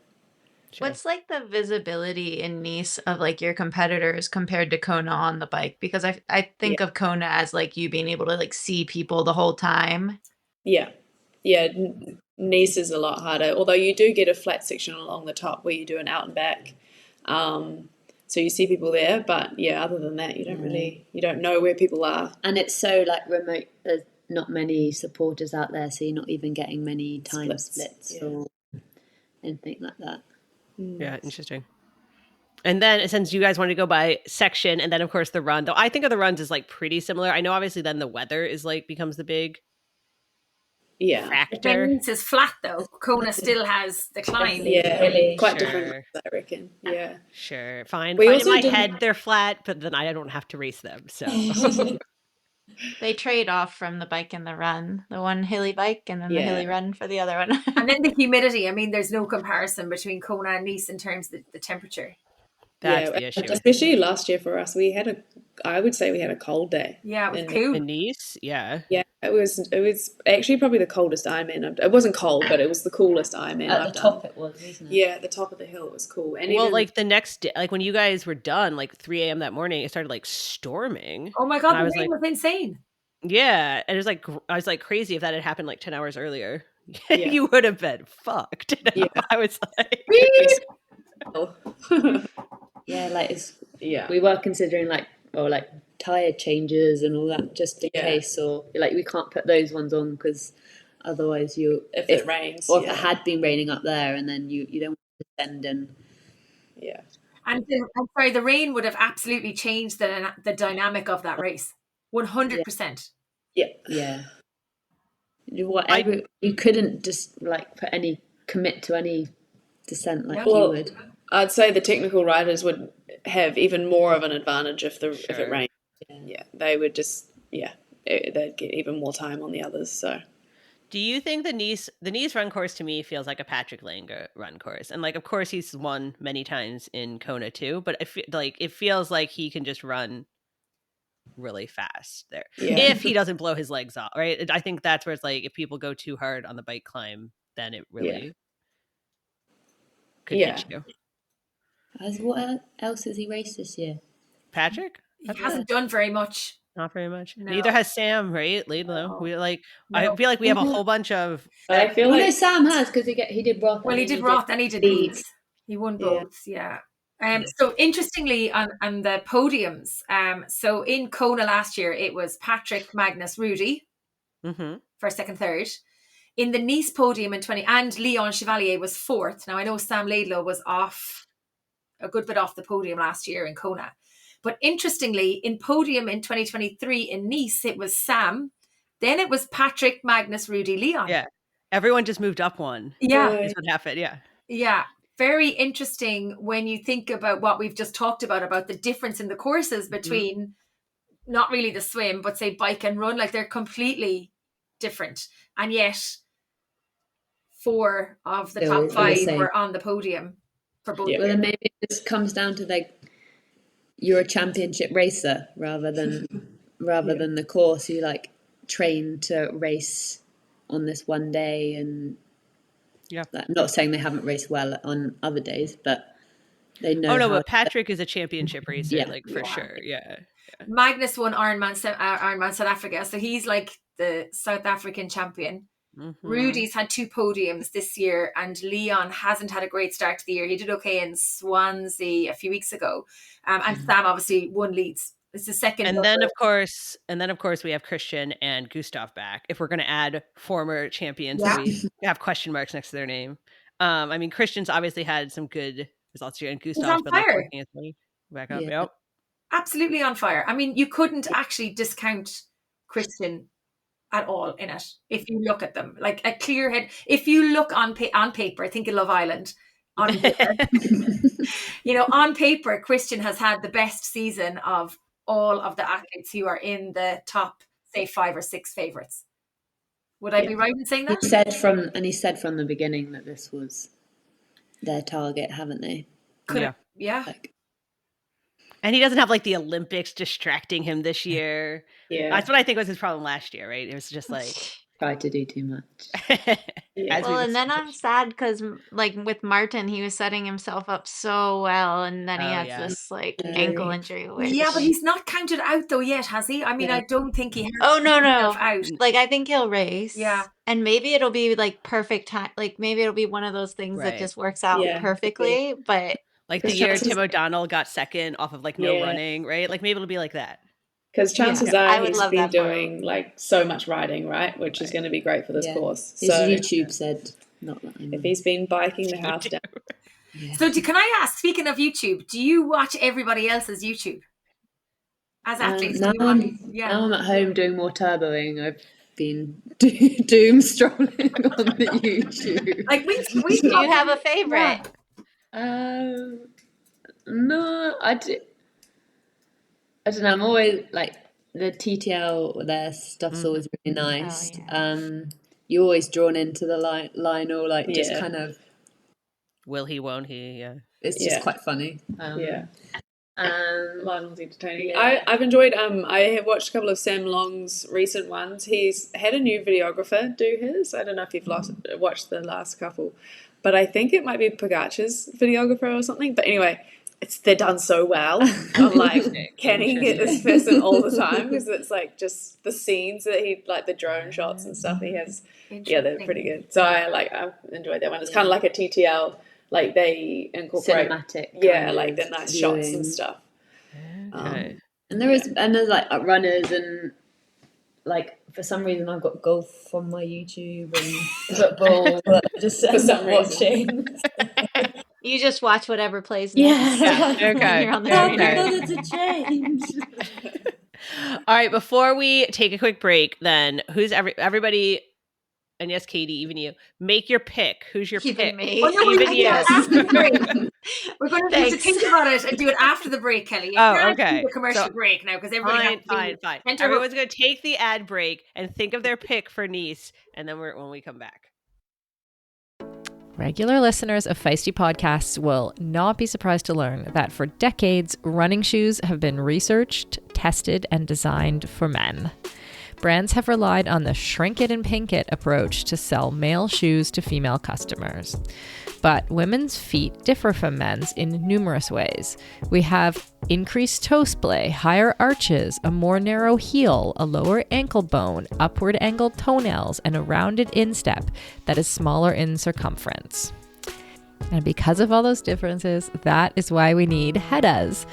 What's like the visibility in Nice of like your competitors compared to Kona on the bike? Because I think of Kona as like you being able to like see people the whole time. Yeah. Nice is a lot harder, although you do get a flat section along the top where you do an out and back. So you see people there, but other than that, you don't know where people are. And it's so like remote. There's not many supporters out there, so you're not even getting many time splits or anything like that. Yeah, interesting. And then since you guys wanted to go by section, and then of course the run, though I think of the runs as like pretty similar. I know obviously then the weather is like becomes the big factor. Nice is flat though. Kona still has the climb. Quite different, I reckon. Yeah, sure, fine. We In also my didn't- head, they're flat, but then I don't have to race them. So They trade off from the bike and the run. The one hilly bike and then the hilly run for the other one. And then the humidity. I mean, there's no comparison between Kona and Nice in terms of the temperature. that's the issue. Especially last year for us, I would say we had a cold day. Yeah, it was cool. In Nice, yeah, it was actually probably the coldest Ironman. It wasn't cold, but it was the coolest Ironman At I've the done. top it was, wasn't it? Yeah, at the top of the hill it was cool. And well, even, like the next day, like when you guys were done, like 3 a.m. that morning, it started like storming. Oh my god, And I the was rain like, was insane. yeah, and it was like I was like crazy if that had happened like 10 hours earlier. You would have been fucked. I was like, yeah, like we were considering like tire changes and all that just in case, or like we can't put those ones on because otherwise if it rains, or if it had been raining up there and then you don't want to send in. And I'm sorry, the rain would have absolutely changed the dynamic of that race. 100%. Yeah. Whatever, you couldn't just like commit to any descent like you would. I'd say the technical riders would have even more of an advantage if it rained. Yeah, they would just they'd get even more time on the others. So, do you think the Nice run course to me feels like a Patrick Langer run course? And like, of course, he's won many times in Kona too, but it feels like he can just run really fast there if he doesn't blow his legs off, right? I think that's where it's like if people go too hard on the bike climb, then it really could hit you. What else has he raced this year? Patrick? He hasn't done very much. Not very much. No. Neither has Sam, right? Laidlow. No. We I feel like we have a whole bunch of. But I feel like no, Sam has because he did Roth. Well, he did Roth and he did Leeds. He won both. Yeah. So interestingly on the podiums, so in Kona last year it was Patrick, Magnus, Rudy, first, second, third. In the Nice podium in 20, and Leon Chevalier was fourth. Now I know Sam Laidlow was off a good bit off the podium last year in Kona, but interestingly in podium in 2023 in Nice it was Sam, then it was Patrick, Magnus, Rudy, Leon. Yeah, everyone just moved up one. Yeah, is what happened. Yeah. Very interesting when you think about what we've just talked about the difference in the courses between not really the swim, but say bike and run, like they're completely different. And yet 4 of the top 5 were on the podium for both. Well, then maybe it just comes down to like you're a championship racer rather than the course. You like train to race on this one day and not saying they haven't raced well on other days, but they know. Oh no, but Patrick is a championship racer, for sure. Yeah. Magnus won Ironman South Africa, so he's like the South African champion. Rudy's had 2 podiums this year, and Leon hasn't had a great start to the year. He did okay in Swansea a few weeks ago, and Sam obviously won Leeds. It's the second. And then of course we have Christian and Gustav back. If we're going to add former champions, we have question marks next to their name. I mean, Christian's obviously had some good results here, and Gustav's been like working his way back up. Yep. Absolutely on fire. I mean, you couldn't actually discount Christian at all in it if you look at them. Like a clear head. If you look on paper, think of Love Island. On paper, on paper, Christian has had the best season of all of the athletes who are in the top, say, 5 or 6 favorites. Would I be right in saying that? He said from the beginning that this was their target, haven't they? Yeah. And he doesn't have like the Olympics distracting him this year. Yeah. That's what I think was his problem last year, right? It was just like tried to do too much. Well, and then I'm sad because like with Martin, he was setting himself up so well, and then he has this like ankle injury. Yeah, but he's not counted out though yet, has he? I mean, I don't think he has. Oh no. Out. Like I think he'll race. Yeah. And maybe it'll be like perfect time. Like maybe it'll be one of those things that just works out perfectly. But like the year Tim O'Donnell got second off of like no running, right? Like maybe it'll be like that. Because chances are he's been doing like so much riding, right? Which is going to be great for this course. His YouTube said not that. If he's been biking the house down. So can I ask, speaking of YouTube, do you watch everybody else's YouTube? As athletes? Now I'm at home doing more turboing. been doom strolling on the YouTube. Like we Do you have a favorite? No, I don't know. I'm always like the TTL. Their stuff's always really nice. Oh, yeah. You're always drawn into the Lionel, like just Yeah. kind of. Will he? Won't he? Yeah. It's just Yeah. quite funny. Lionel's entertaining. Yeah. I've enjoyed. I have watched a couple of Sam Long's recent ones. He's had a new videographer do his. I don't know if you've watched the last couple, but I think it might be Pogacar's videographer or something. But anyway, they're done so well. I'm like, can he get this person all the time? Because it's like just the scenes that he, like the drone shots and stuff he has. Yeah, they're pretty good. So I've enjoyed that one. It's kind of like a TTL. Like they incorporate Cinematic. like the nice shots and stuff. Okay. And there's like runners and like for some reason I've got golf on my YouTube and football, but just for some watching. You just watch whatever plays next. Yeah. Okay. You're on the Okay. It's a change. All right. Before we take a quick break, then who's everybody? And yes, Katie, even you. Make your pick. Who's your Even pick? me. Oh, no, Even you. after the break. We're going to need to Thanks. think about it and do it after the break, Kelly. You Oh, can't okay. do a commercial So- break now because everybody Fine. enter- Everyone's going to take the ad break and think of their pick for Nice, and then when we come back. Regular listeners of Feisty Podcasts will not be surprised to learn that for decades, running shoes have been researched, tested, and designed for men. Brands have relied on the shrink it and pink it approach to sell male shoes to female customers. But women's feet differ from men's in numerous ways. We have increased toe splay, higher arches, a more narrow heel, a lower ankle bone, upward angled toenails, and a rounded instep that is smaller in circumference. And because of all those differences, that is why we need Heddas.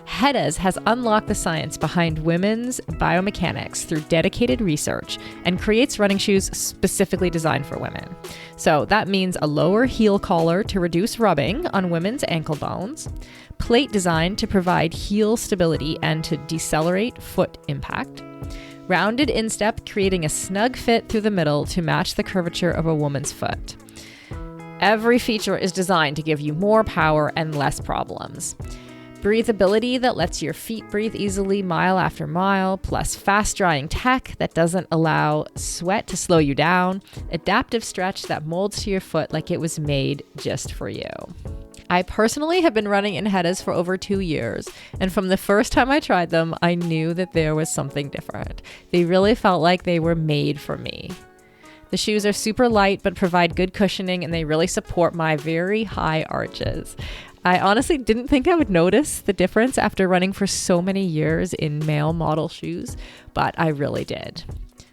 Heddas has unlocked the science behind women's biomechanics through dedicated research and creates running shoes specifically designed for women. So that means a lower heel collar to reduce rubbing on women's ankle bones, plate design to provide heel stability and to decelerate foot impact, rounded instep creating a snug fit through the middle to match the curvature of a woman's foot. Every feature is designed to give you more power and less problems. Breathability that lets your feet breathe easily mile after mile, plus fast drying tech that doesn't allow sweat to slow you down, adaptive stretch that molds to your foot like it was made just for you. I personally have been running in Heddas for over 2 years, and from the first time I tried them, I knew that there was something different. They really felt like they were made for me. The shoes are super light but provide good cushioning, and they really support my very high arches. I honestly didn't think I would notice the difference after running for so many years in male model shoes, but I really did.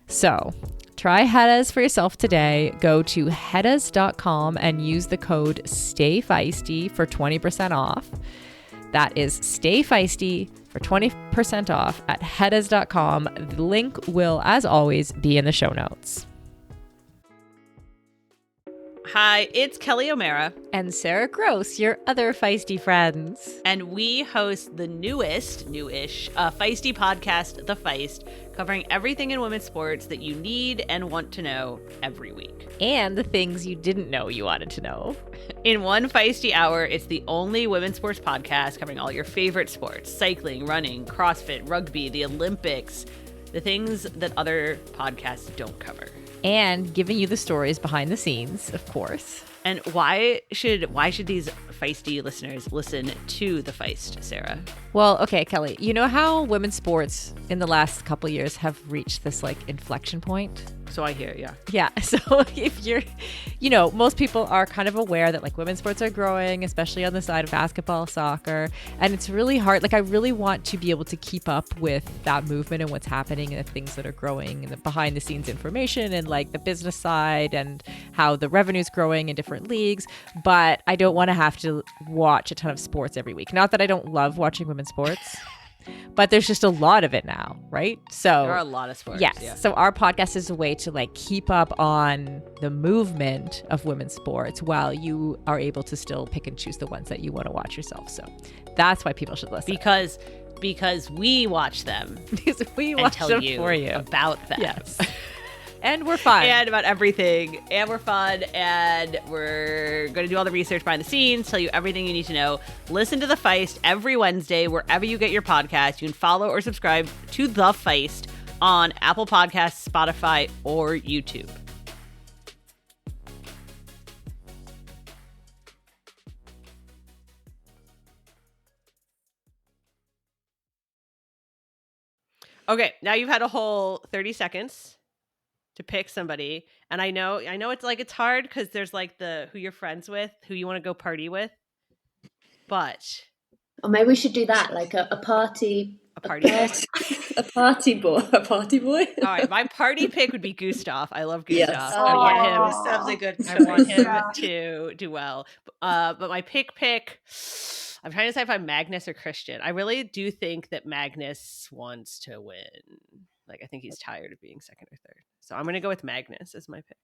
So, try Heddas for yourself today. Go to heddas.com and use the code STAYFEISTY for 20% off. That is Stay Feisty for 20% off at heddas.com. The link will, as always, be in the show notes. Hi, it's Kelly O'Mara. And Sarah Gross, your other feisty friends. And we host the newish, feisty podcast, The Feist, covering everything in women's sports that you need and want to know every week. And the things you didn't know you wanted to know. In one feisty hour, it's the only women's sports podcast covering all your favorite sports: cycling, running, CrossFit, rugby, the Olympics, the things that other podcasts don't cover. And giving you the stories behind the scenes, of course. And why should these feisty listeners listen to The Feist, Sarah? Well, okay, Kelly, you know how women's sports in the last couple years have reached this like inflection point? So I hear, yeah. Yeah. So if you're, most people are kind of aware that like women's sports are growing, especially on the side of basketball, soccer, and it's really hard. Like I really want to be able to keep up with that movement and what's happening and the things that are growing and the behind the scenes information and like the business side and how the revenue's growing in different leagues. But I don't want to have to watch a ton of sports every week. Not that I don't love watching women's sports. But there's just a lot of it now, right? So there are a lot of sports. Yes. Yeah. So our podcast is a way to like keep up on the movement of women's sports while you are able to still pick and choose the ones that you want to watch yourself. So that's why people should listen. Because we watch them Because we and watch tell them you for you about them. Yes. And we're fun. And about everything. And we're fun. And we're going to do all the research behind the scenes, tell you everything you need to know. Listen to The Feist every Wednesday, wherever you get your podcast. You can follow or subscribe to The Feist on Apple Podcasts, Spotify, or YouTube. Okay, now you've had a whole 30 seconds to pick somebody. And I know it's hard because there's like the who you're friends with, who you want to go party with. But or maybe we should do that, like a party. A party pick? A party boy. A party boy. All right, my party pick would be Gustav. I love Gustav. Yes. I want him. Gustav's a good choice. I want him to do well. But my pick, I'm trying to decide if I'm Magnus or Christian. I really do think that Magnus wants to win. Like, I think he's tired of being second or third. So I'm going to go with Magnus as my pick.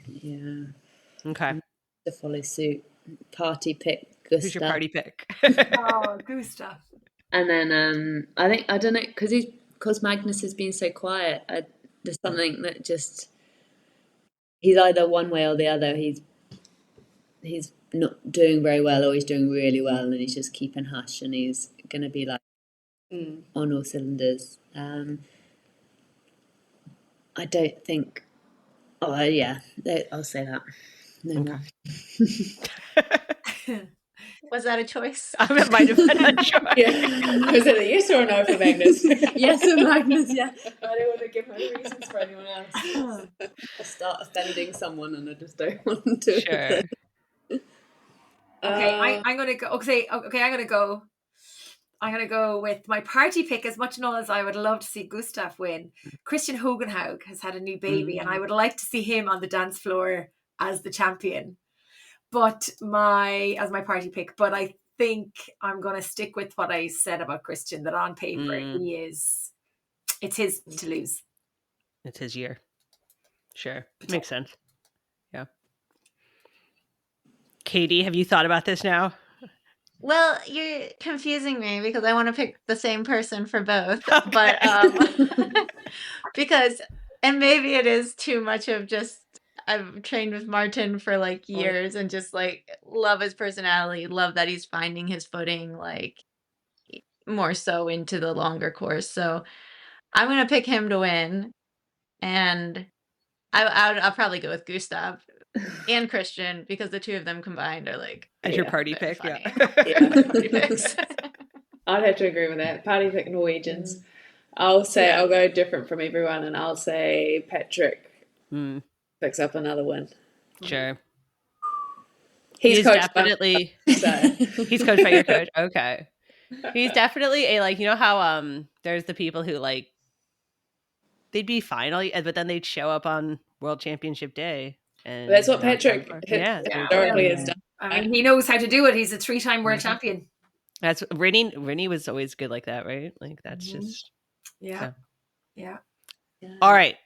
Yeah. Okay. To follow suit. Party pick, Gustav. Who's your party pick? Oh, Gustav. And then I don't know, because Magnus has been so quiet. There's something that just, he's either one way or the other. He's not doing very well, or he's doing really well, and he's just keeping hush, and he's going to be like on all cylinders. I don't think. Oh yeah, I'll say that. No more. Was that a choice? It might have been a choice. Yeah. Was it a yes or a no for Magnus? Yes, for Magnus. Yeah. I don't want to give my reasons for anyone else. I'll start offending someone, and I just don't want to. Sure. Okay, I'm gonna go. Okay, I'm gonna go with my party pick. As much as I would love to see Gustav win, Christian Hogenhaug has had a new baby, and I would like to see him on the dance floor as the champion. But as my party pick. But I think I'm gonna stick with what I said about Christian. That on paper it's his to lose. It's his year. Sure, makes sense. Yeah. Katie, have you thought about this now? Well, you're confusing me because I want to pick the same person for both. Okay. But because, and maybe it is too much of just, I've trained with Martin for like years and just like love his personality, love that he's finding his footing, like more so into the longer course. So I'm going to pick him to win. And I'll probably go with Gustav and Christian because the two of them combined are like as your party pick. Funny. Yeah. Party picks. I'd have to agree with that. Party pick Norwegians. I'll say I'll go different from everyone, and I'll say Patrick picks up another win. Sure. He's coached definitely he's coached by your coach. Okay. He's definitely a, like, you know how there's the people who like they'd be fine, but then they'd show up on World Championship Day. And that's what Patrick historically has done. I mean, he knows how to do it. He's a 3-time world champion. That's Rinny was always good like that, right? Like that's just yeah. All right.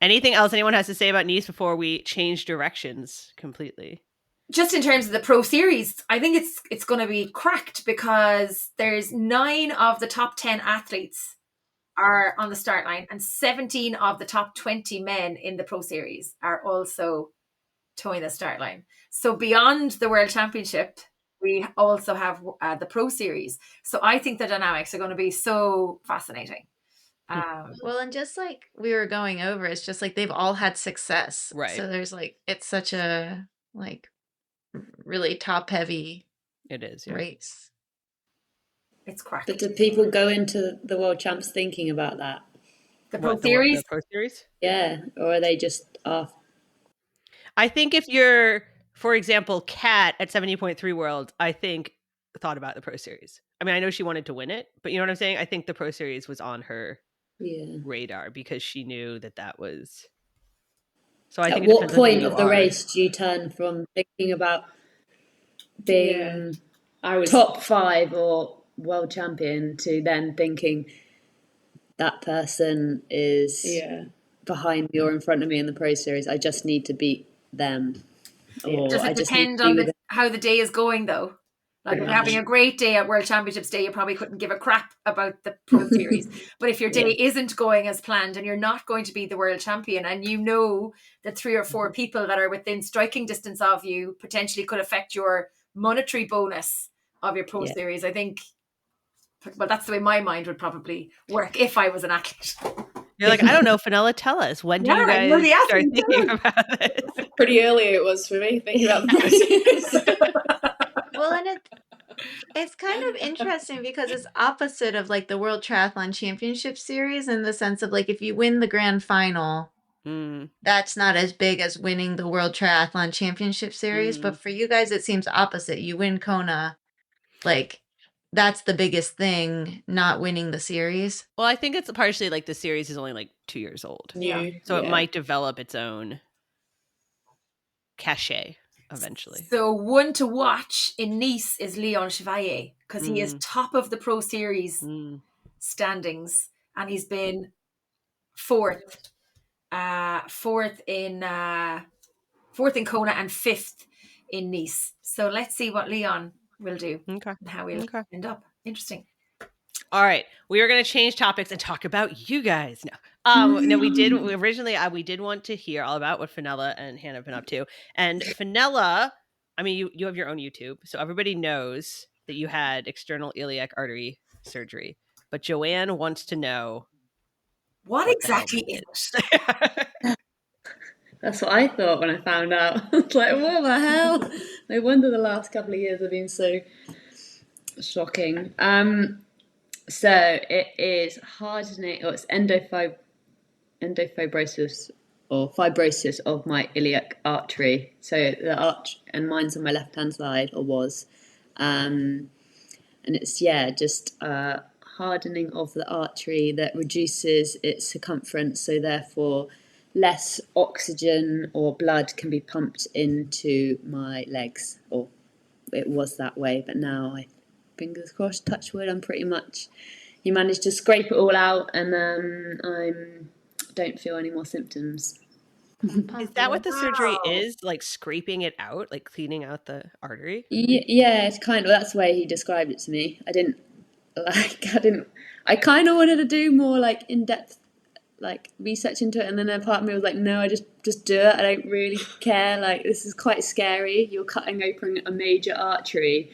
Anything else anyone has to say about Nice before we change directions completely? Just in terms of the Pro Series, I think it's going to be cracked because there's 9 of the top 10 athletes are on the start line, and 17 of the top 20 men in the Pro Series are also towing the start line. So beyond the World Championship, we also have the Pro Series. So I think the dynamics are going to be so fascinating. Well, and just like we were going over, it's just like they've all had success. Right. So there's like, it's such a like really top heavy race. It's cracked. But do people go into the World Champs thinking about that? The Pro Series? The Pro Series? Yeah. Or are they just off? I think if you're, for example, Kat at 70.3 World, I think thought about the Pro Series. I mean, I know she wanted to win it, but you know what I'm saying? I think the Pro Series was on her radar because she knew that was. So I think at what point of the race do you turn from thinking about being top 5 or world champion to then thinking that person is behind me or in front of me in the Pro Series? I just need to beat them. Does it depend on how the day is going, though? Like, if you're having a great day at World Championships Day, you probably couldn't give a crap about the Pro Series. But if your day isn't going as planned and you're not going to be the world champion, and you know that 3 or 4 people that are within striking distance of you potentially could affect your monetary bonus of your Pro Series, I think, well, that's the way my mind would probably work if I was an athlete. You're like, I don't know, Fenella, tell us. When do you guys start thinking about this? Pretty early it was for me, thinking about the Pro Series. Well, and it's kind of interesting because it's opposite of like the World Triathlon Championship Series, in the sense of like, if you win the grand final, that's not as big as winning the World Triathlon Championship Series. But for you guys, it seems opposite. You win Kona, like that's the biggest thing, not winning the series. Well, I think it's partially like the series is only like 2 years old. So it might develop its own cachet eventually. So one to watch in Nice is Leon Chevalier, because he is top of the Pro Series standings, and he's been fourth in Kona and 5th in Nice. So let's see what Leon will do and how he'll end up. Interesting. All right, we are going to change topics and talk about you guys. No, we did want to hear all about what Fenella and Hannah have been up to. And Fenella, I mean, you have your own YouTube, so everybody knows that you had external iliac artery surgery. But Joanne wants to know what exactly is it. That's what I thought when I found out. I was like, what the hell? No wonder the last couple of years have been so shocking. So it is hardening, or it's endofibrosis or fibrosis of my iliac artery. So the arch, and mine's on my left-hand side, or was. And it's, just hardening of the artery that reduces its circumference, so therefore less oxygen or blood can be pumped into my legs, or it was that way, but now fingers crossed, touch wood, you managed to scrape it all out, and I don't feel any more symptoms. Is that what the surgery is? Like scraping it out, like cleaning out the artery? Yeah, it's kind of, that's the way he described it to me. I kind of wanted to do more like in-depth like research into it, and then a part of me was like, no, I just do it. I don't really care. Like, this is quite scary. You're cutting open a major artery,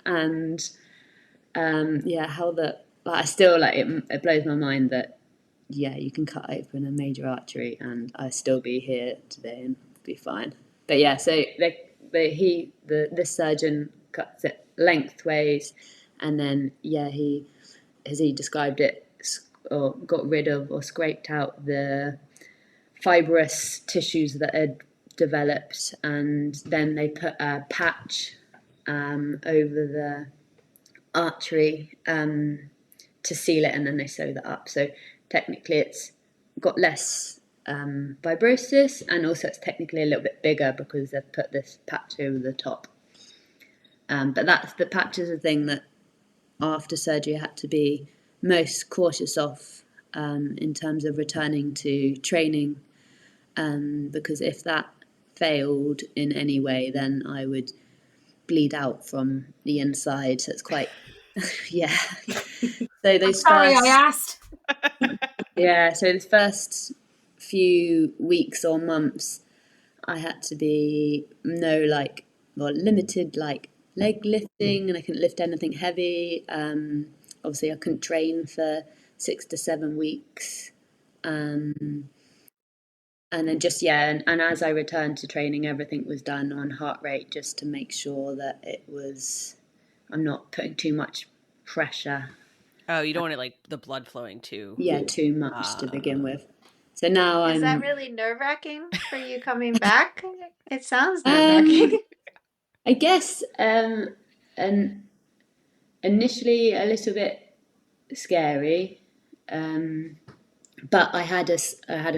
and I still like it blows my mind that you can cut open a major artery and I still be here today and be fine. But so this surgeon cuts it lengthways, and then he, as he described it, or got rid of or scraped out the fibrous tissues that had developed, and then they put a patch over the artery to seal it, and then they sew that up. So technically it's got less fibrosis, and also it's technically a little bit bigger because they've put this patch over the top. But that's the patch is the thing that after surgery I had to be most cautious of in terms of returning to training, because if that failed in any way, then I would bleed out from the inside. So it's quite So those I asked. So the first few weeks or months I had to be limited like leg lifting, and I couldn't lift anything heavy. Obviously I couldn't train for 6 to 7 weeks, and then and as I returned to training, everything was done on heart rate, just to make sure that I'm not putting too much pressure. Oh, you don't want it like the blood flowing too much to begin with. So now Is that really nerve-wracking for you coming back? It sounds nerve-wracking. I guess and initially a little bit scary, but I had a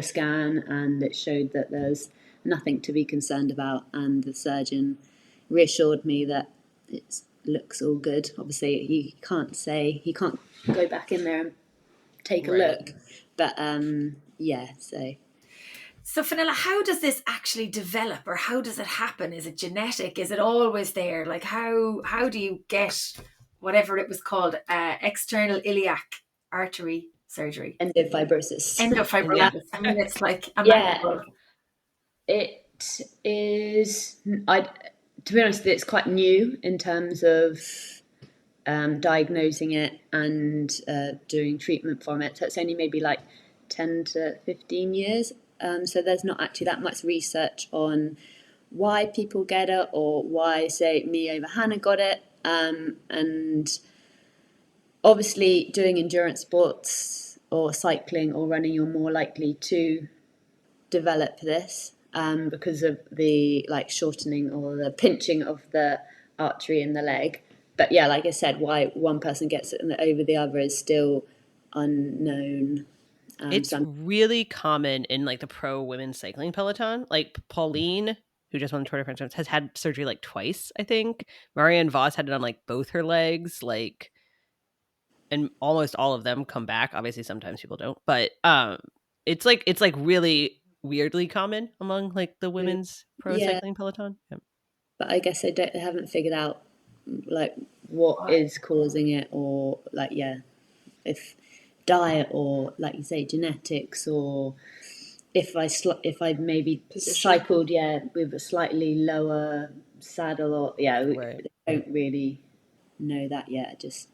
scan, and it showed that there's nothing to be concerned about, and the surgeon reassured me that it looks all good. Obviously he can't go back in there and take a look, but So Fenella, how does this actually develop, or how does it happen? Is it genetic? Is it always there? Like how do you get whatever it was called, external iliac artery surgery? Endofibrosis. Endofibrosis. I mean, it's like a Yeah. mouthful. It is, to be honest, it's quite new in terms of diagnosing it and doing treatment from it. So it's only maybe like 10 to 15 years. So there's not actually that much research on why people get it or why, say, me over Hannah got it. And obviously doing endurance sports or cycling or running, you're more likely to develop this because of the shortening or the pinching of the artery in the leg. But yeah, like I said, why one person gets it over the other is still unknown. It's really common in like the pro women's cycling peloton. Like Pauline, who just won the Tour de France, has had surgery like twice, I think. Marianne Vos had it on like both her legs, like, and almost all of them come back. Obviously, sometimes people don't, but it's like really weirdly common among like the women's pro cycling peloton. Yeah. But I guess they haven't figured out like what is causing it, or like if diet or like you say genetics, or if I maybe cycled with a slightly lower saddle, or we don't really know that yet. Just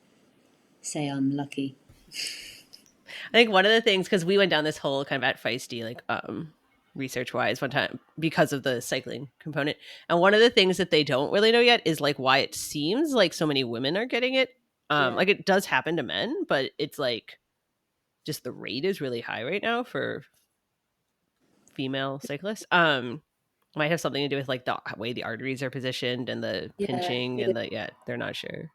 say I'm lucky. I think one of the things, because we went down this whole kind of at feisty like research wise one time because of the cycling component, and one of the things that they don't really know yet is like why it seems like so many women are getting it. Like it does happen to men, but it's like just the rate is really high right now for female cyclists. Might have something to do with like the way the arteries are positioned and the pinching and they're not sure.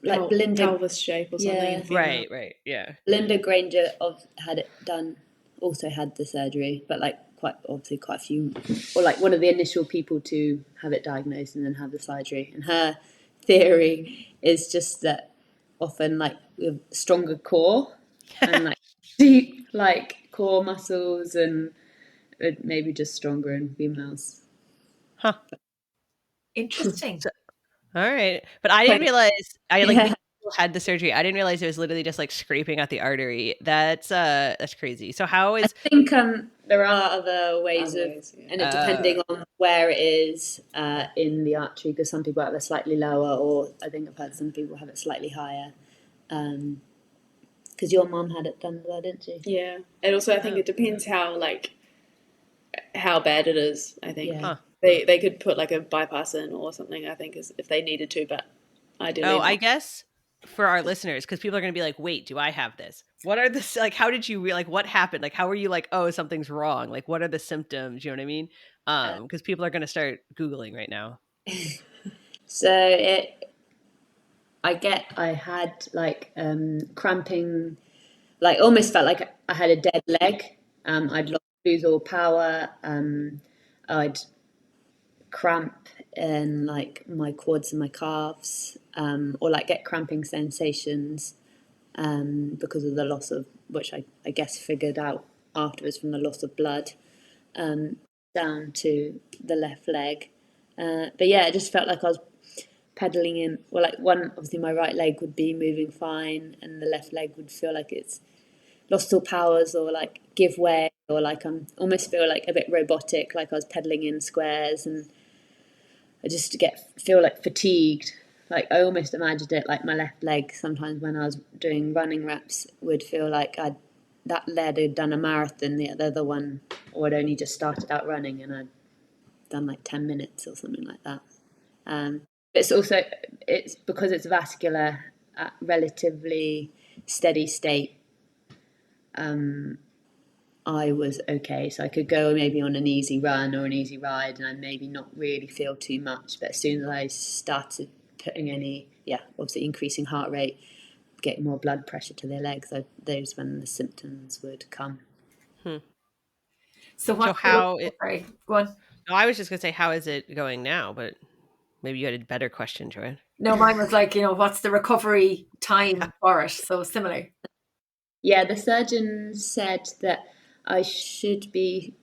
Like Belinda, pelvis shape or something. Right, yeah. Belinda Granger had it done, also had the surgery, but like quite a few, or like one of the initial people to have it diagnosed and then have the surgery. And her theory is just that often like with stronger core and like deep like core muscles, and maybe just stronger in females. Huh. Interesting. All right. But I didn't realize we had the surgery. I didn't realize it was literally just like scraping at the artery. That's crazy. So how is I think there are other ways and it depending on where it is in the artery, because some people have it slightly lower, or I think I've heard some people have it slightly higher. Because your mum had it done, didn't she? Yeah, and also I think it depends how bad it is. I think they could put like a bypass in or something. I think if they needed to, but ideally. I guess for our listeners, because people are going to be like, "Wait, do I have this? What are the like? How did you what happened? Like, how were you like, oh, something's wrong? Like, what are the symptoms? You know what I mean? Because people are going to start Googling right now. So I had like cramping, like almost felt like I had a dead leg. I'd lose all power. I'd cramp in like my quads and my calves, or like get cramping sensations because of the loss of, which I guess figured out afterwards from the loss of blood down to the left leg. But yeah, it just felt like I was pedaling in, or like obviously my right leg would be moving fine and the left leg would feel like it's lost all powers, or like give way, or like I'm almost feel like a bit robotic, like I was pedaling in squares, and I just feel like fatigued. Like I almost imagined it like my left leg sometimes when I was doing running reps would feel like that leg had done a marathon, the other one, or I'd only just started out running and I'd done like 10 minutes or something like that. It's because it's vascular at relatively steady state. I was okay, so I could go maybe on an easy run or an easy ride, and I maybe not really feel too much. But as soon as I started putting obviously increasing heart rate, getting more blood pressure to their legs, those when the symptoms would come. So how? Sorry, go on. No, I was just gonna say, how is it going now? But maybe you had a better question, Joanne. No, mine was like, what's the recovery time for it? So similar. Yeah, the surgeon said that I should be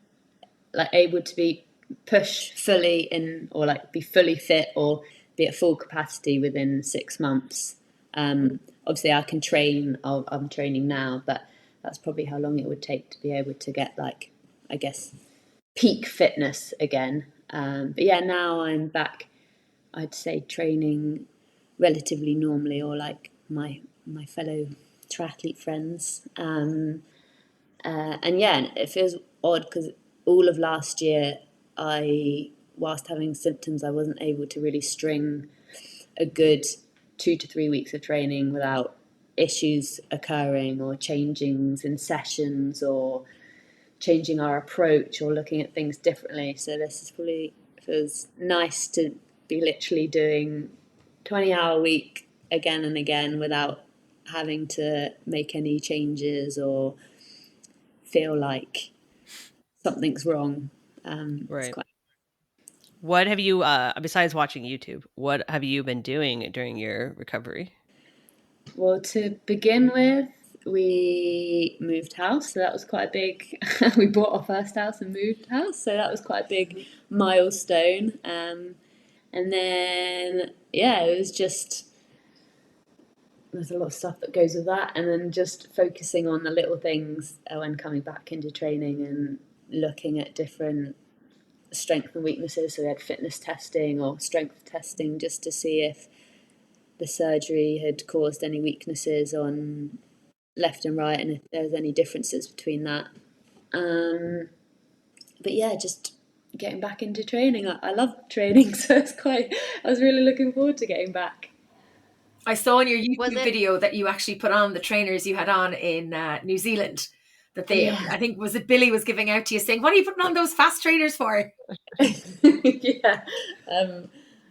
like able to be push fully in, or like be fully fit or be at full capacity within 6 months. Obviously I can train, I'm training now, but that's probably how long it would take to be able to get like, I guess, peak fitness again. But yeah, now I'm back, I'd say, training relatively normally, or like my fellow triathlete friends. And yeah, it feels odd because all of last year, whilst having symptoms, I wasn't able to really string a good 2 to 3 weeks of training without issues occurring or changings in sessions or changing our approach or looking at things differently. So this is probably, feels nice to be literally doing 20-hour week again and again without having to make any changes or feel like something's wrong. Right. What have you, besides watching YouTube, what have you been doing during your recovery? Well, to begin with, we moved house, so that was quite a big. We bought our first house and moved house, so that was quite a big milestone. And then yeah, it was just, there's a lot of stuff that goes with that, and then just focusing on the little things when coming back into training and looking at different strength and weaknesses. So we had fitness testing or strength testing just to see if the surgery had caused any weaknesses on left and right and if there was any differences between that. But yeah, just getting back into training. I love training, so I was really looking forward to getting back. I saw in your YouTube video that you actually put on the trainers you had on in New Zealand. That they, yeah. I think, was it Billy was giving out to you saying, "What are you putting on those fast trainers for?" Yeah.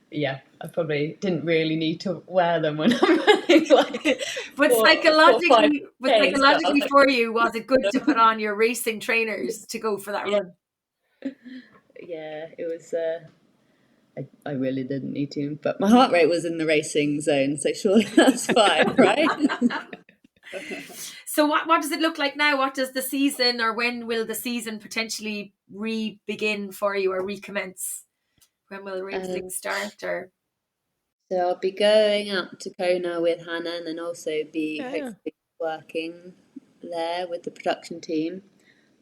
Yeah, I probably didn't really need to wear them when I'm running. But psychologically for you, was it good to put on your racing trainers to go for that run? Yeah, it was. I really didn't need to, but my heart rate was in the racing zone, so surely that's fine, right? So what does it look like now? What does the season, or when will the season potentially begin for you or recommence? When will racing start? Or so I'll be going out to Kona with Hannah, and then also be hopefully working there with the production team.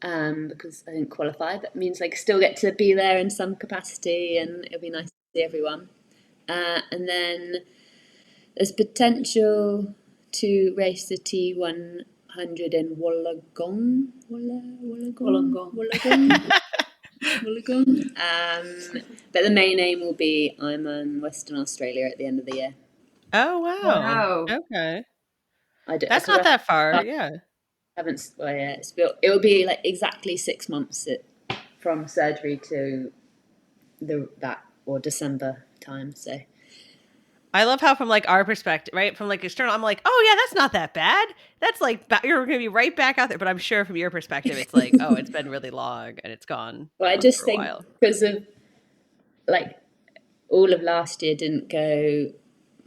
Because I didn't qualify, but it means like still get to be there in some capacity, and it'll be nice to see everyone. And then there's potential to race the T100 in Wollongong. But the main aim will be Ironman Western Australia at the end of the year. Oh wow! Okay, that's not that far. Yeah. It will be like exactly 6 months from surgery to December time. So I love how from like our perspective, right, from like external, I'm like, oh yeah, that's not that bad. That's like you're going to be right back out there. But I'm sure from your perspective, it's like, oh, it's been really long and it's gone. Well, I just think because of like all of last year didn't go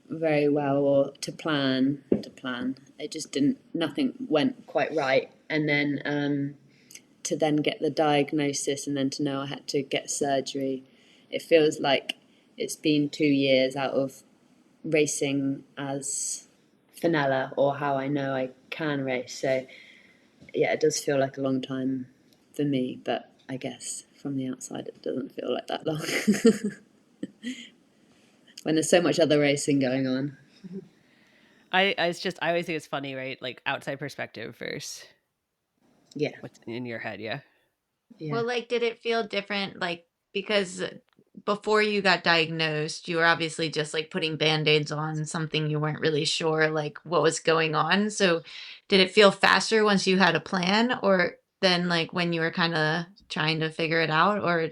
very well or to plan. It just didn't. Nothing went quite right, and then to then get the diagnosis and then to know I had to get surgery. It feels like it's been 2 years out of racing as Fenella, or how I know I can race. So yeah, it does feel like a long time for me, but I guess from the outside it doesn't feel like that long when there's so much other racing going on. I always think it's funny, right? Like outside perspective first. Yeah. What's in your head? Yeah. Well, like, did it feel different? Like, because before you got diagnosed, you were obviously just like putting band-aids on something you weren't really sure like what was going on. So did it feel faster once you had a plan, or then like when you were kind of trying to figure it out, or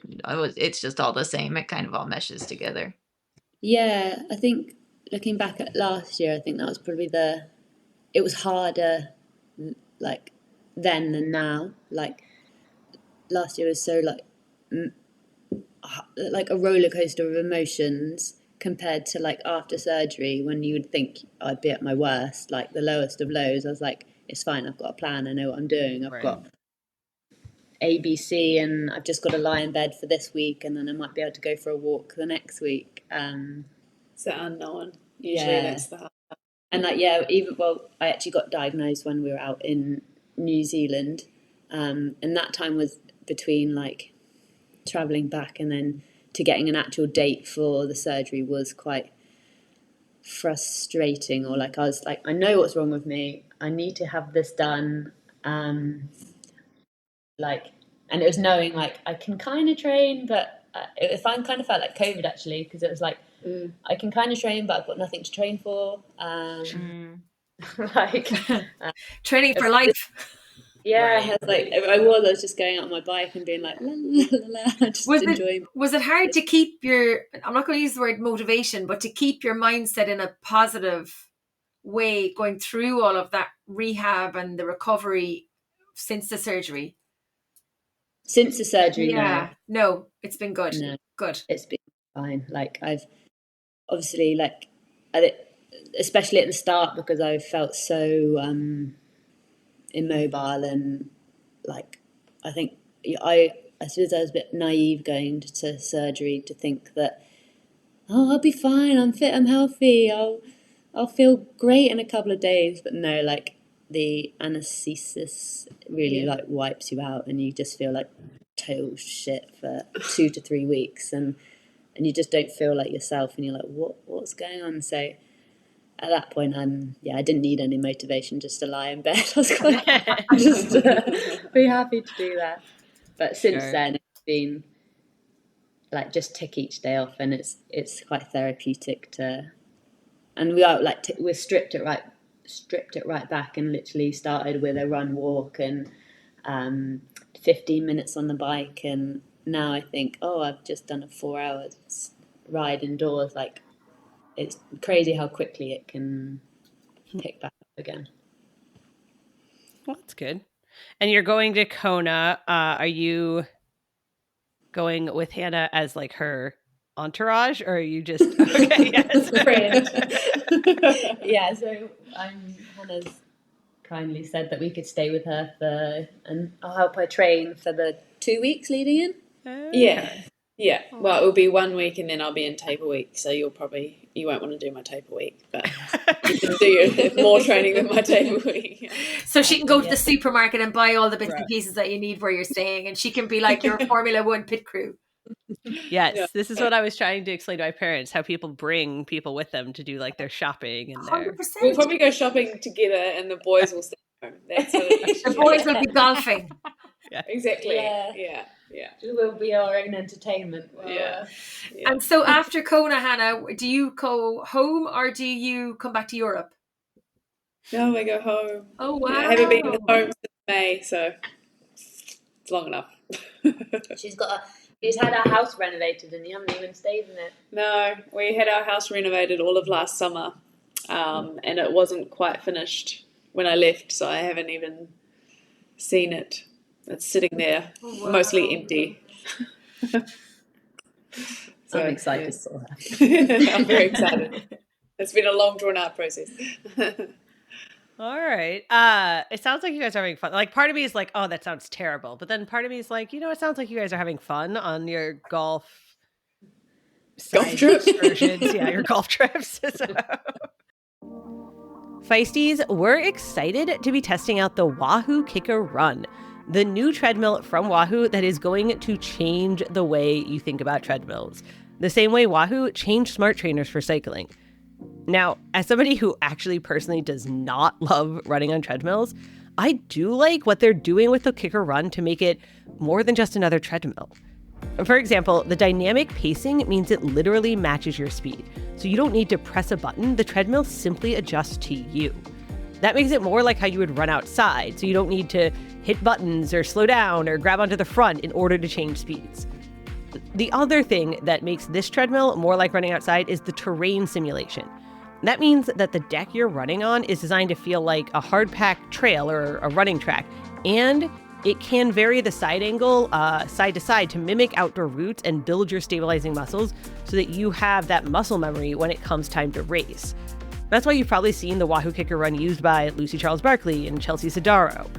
it's just all the same? It kind of all meshes together. Yeah, I think looking back at last year, I think that was probably it was harder like then than now. Like last year was so like a roller coaster of emotions compared to like after surgery, when you would think I'd be at my worst, like the lowest of lows. I was like, it's fine, I've got a plan, I know what I'm doing, I've got ABC, and I've just got to lie in bed for this week, and then I might be able to go for a walk the next week. It's the unknown. Usually that's the hard. And I actually got diagnosed when we were out in New Zealand, and that time was between like traveling back and then to getting an actual date for the surgery was quite frustrating. Or like I was like, I know what's wrong with me. I need to have this done. And it was knowing like I can kind of train, but I kind of felt like COVID actually, because it was like I can kind of train, but I've got nothing to train for. Training for life. Yeah, I was just going out on my bike and being like, la, la, la, la, just enjoying. Was it hard to keep I'm not going to use the word motivation, but to keep your mindset in a positive way going through all of that rehab and the recovery since the surgery? Since the surgery, no, it's been good. No, good. It's been fine. Like I've obviously especially at the start, because I felt so immobile, and like I think I suppose I was a bit naive going to surgery to think that I'll be fine, I'm fit, I'm healthy, I'll feel great in a couple of days. But no, like the anaesthesis really like wipes you out, and you just feel like total shit for 2 to 3 weeks, and you just don't feel like yourself, and you're like, what's going on? So at that point, I didn't need any motivation just to lie in bed. I was quite just be happy to do that. But since then, it's been like just tick each day off, and it's quite therapeutic to. And we are like we're stripped it right back, and literally started with a run, walk, and 15 minutes on the bike, and now I think, I've just done a 4 hours ride indoors. Like, it's crazy how quickly it can pick back up again. Well, that's good. And you're going to Kona. Are you going with Hannah as like her entourage, or are you just friend? Yeah, so Hannah's kindly said that we could stay with her and I'll help her train for the 2 weeks leading in. Yeah. Well, it'll be 1 week, and then I'll be in taper week, so you won't want to do my taper week, but you can do more training than my taper week. So she can go to the supermarket and buy all the bits and pieces that you need where you're staying, and she can be like your Formula One pit crew. Yes, this is what I was trying to explain to my parents, how people bring people with them to do like their shopping and their... 100%. We'll probably go shopping together, and the boys will stay home. That's the boys will be golfing. Yeah, exactly. Yeah. It will be our own entertainment. Yeah. And so after Kona, Hannah, do you go home or do you come back to Europe? No, I go home. Oh, wow. I haven't been home since May, so it's long enough. She's had our house renovated, and you haven't even stayed in it. No, we had our house renovated all of last summer, and it wasn't quite finished when I left, so I haven't even seen it. It's sitting there, mostly empty. So I'm excited to saw that. I'm very excited. It's been a long, drawn-out process. All right. It sounds like you guys are having fun. Like, part of me is like, oh, that sounds terrible. But then part of me is like, it sounds like you guys are having fun on your golf trips. Excursions. Yeah, your golf trips. Feisties, we're excited to be testing out the Wahoo Kicker Run, the new treadmill from Wahoo that is going to change the way you think about treadmills, the same way Wahoo changed smart trainers for cycling. Now, as somebody who actually personally does not love running on treadmills, I do like what they're doing with the Kicker Run to make it more than just another treadmill. For example, the dynamic pacing means it literally matches your speed. So you don't need to press a button, the treadmill simply adjusts to you. That makes it more like how you would run outside, so you don't need to hit buttons or slow down or grab onto the front in order to change speeds. The other thing that makes this treadmill more like running outside is the terrain simulation. That means that the deck you're running on is designed to feel like a hard-packed trail or a running track, and it can vary the side angle side to side to mimic outdoor routes and build your stabilizing muscles so that you have that muscle memory when it comes time to race. That's why you've probably seen the Wahoo Kicker Run used by Lucy Charles Barkley and Chelsea Sodaro.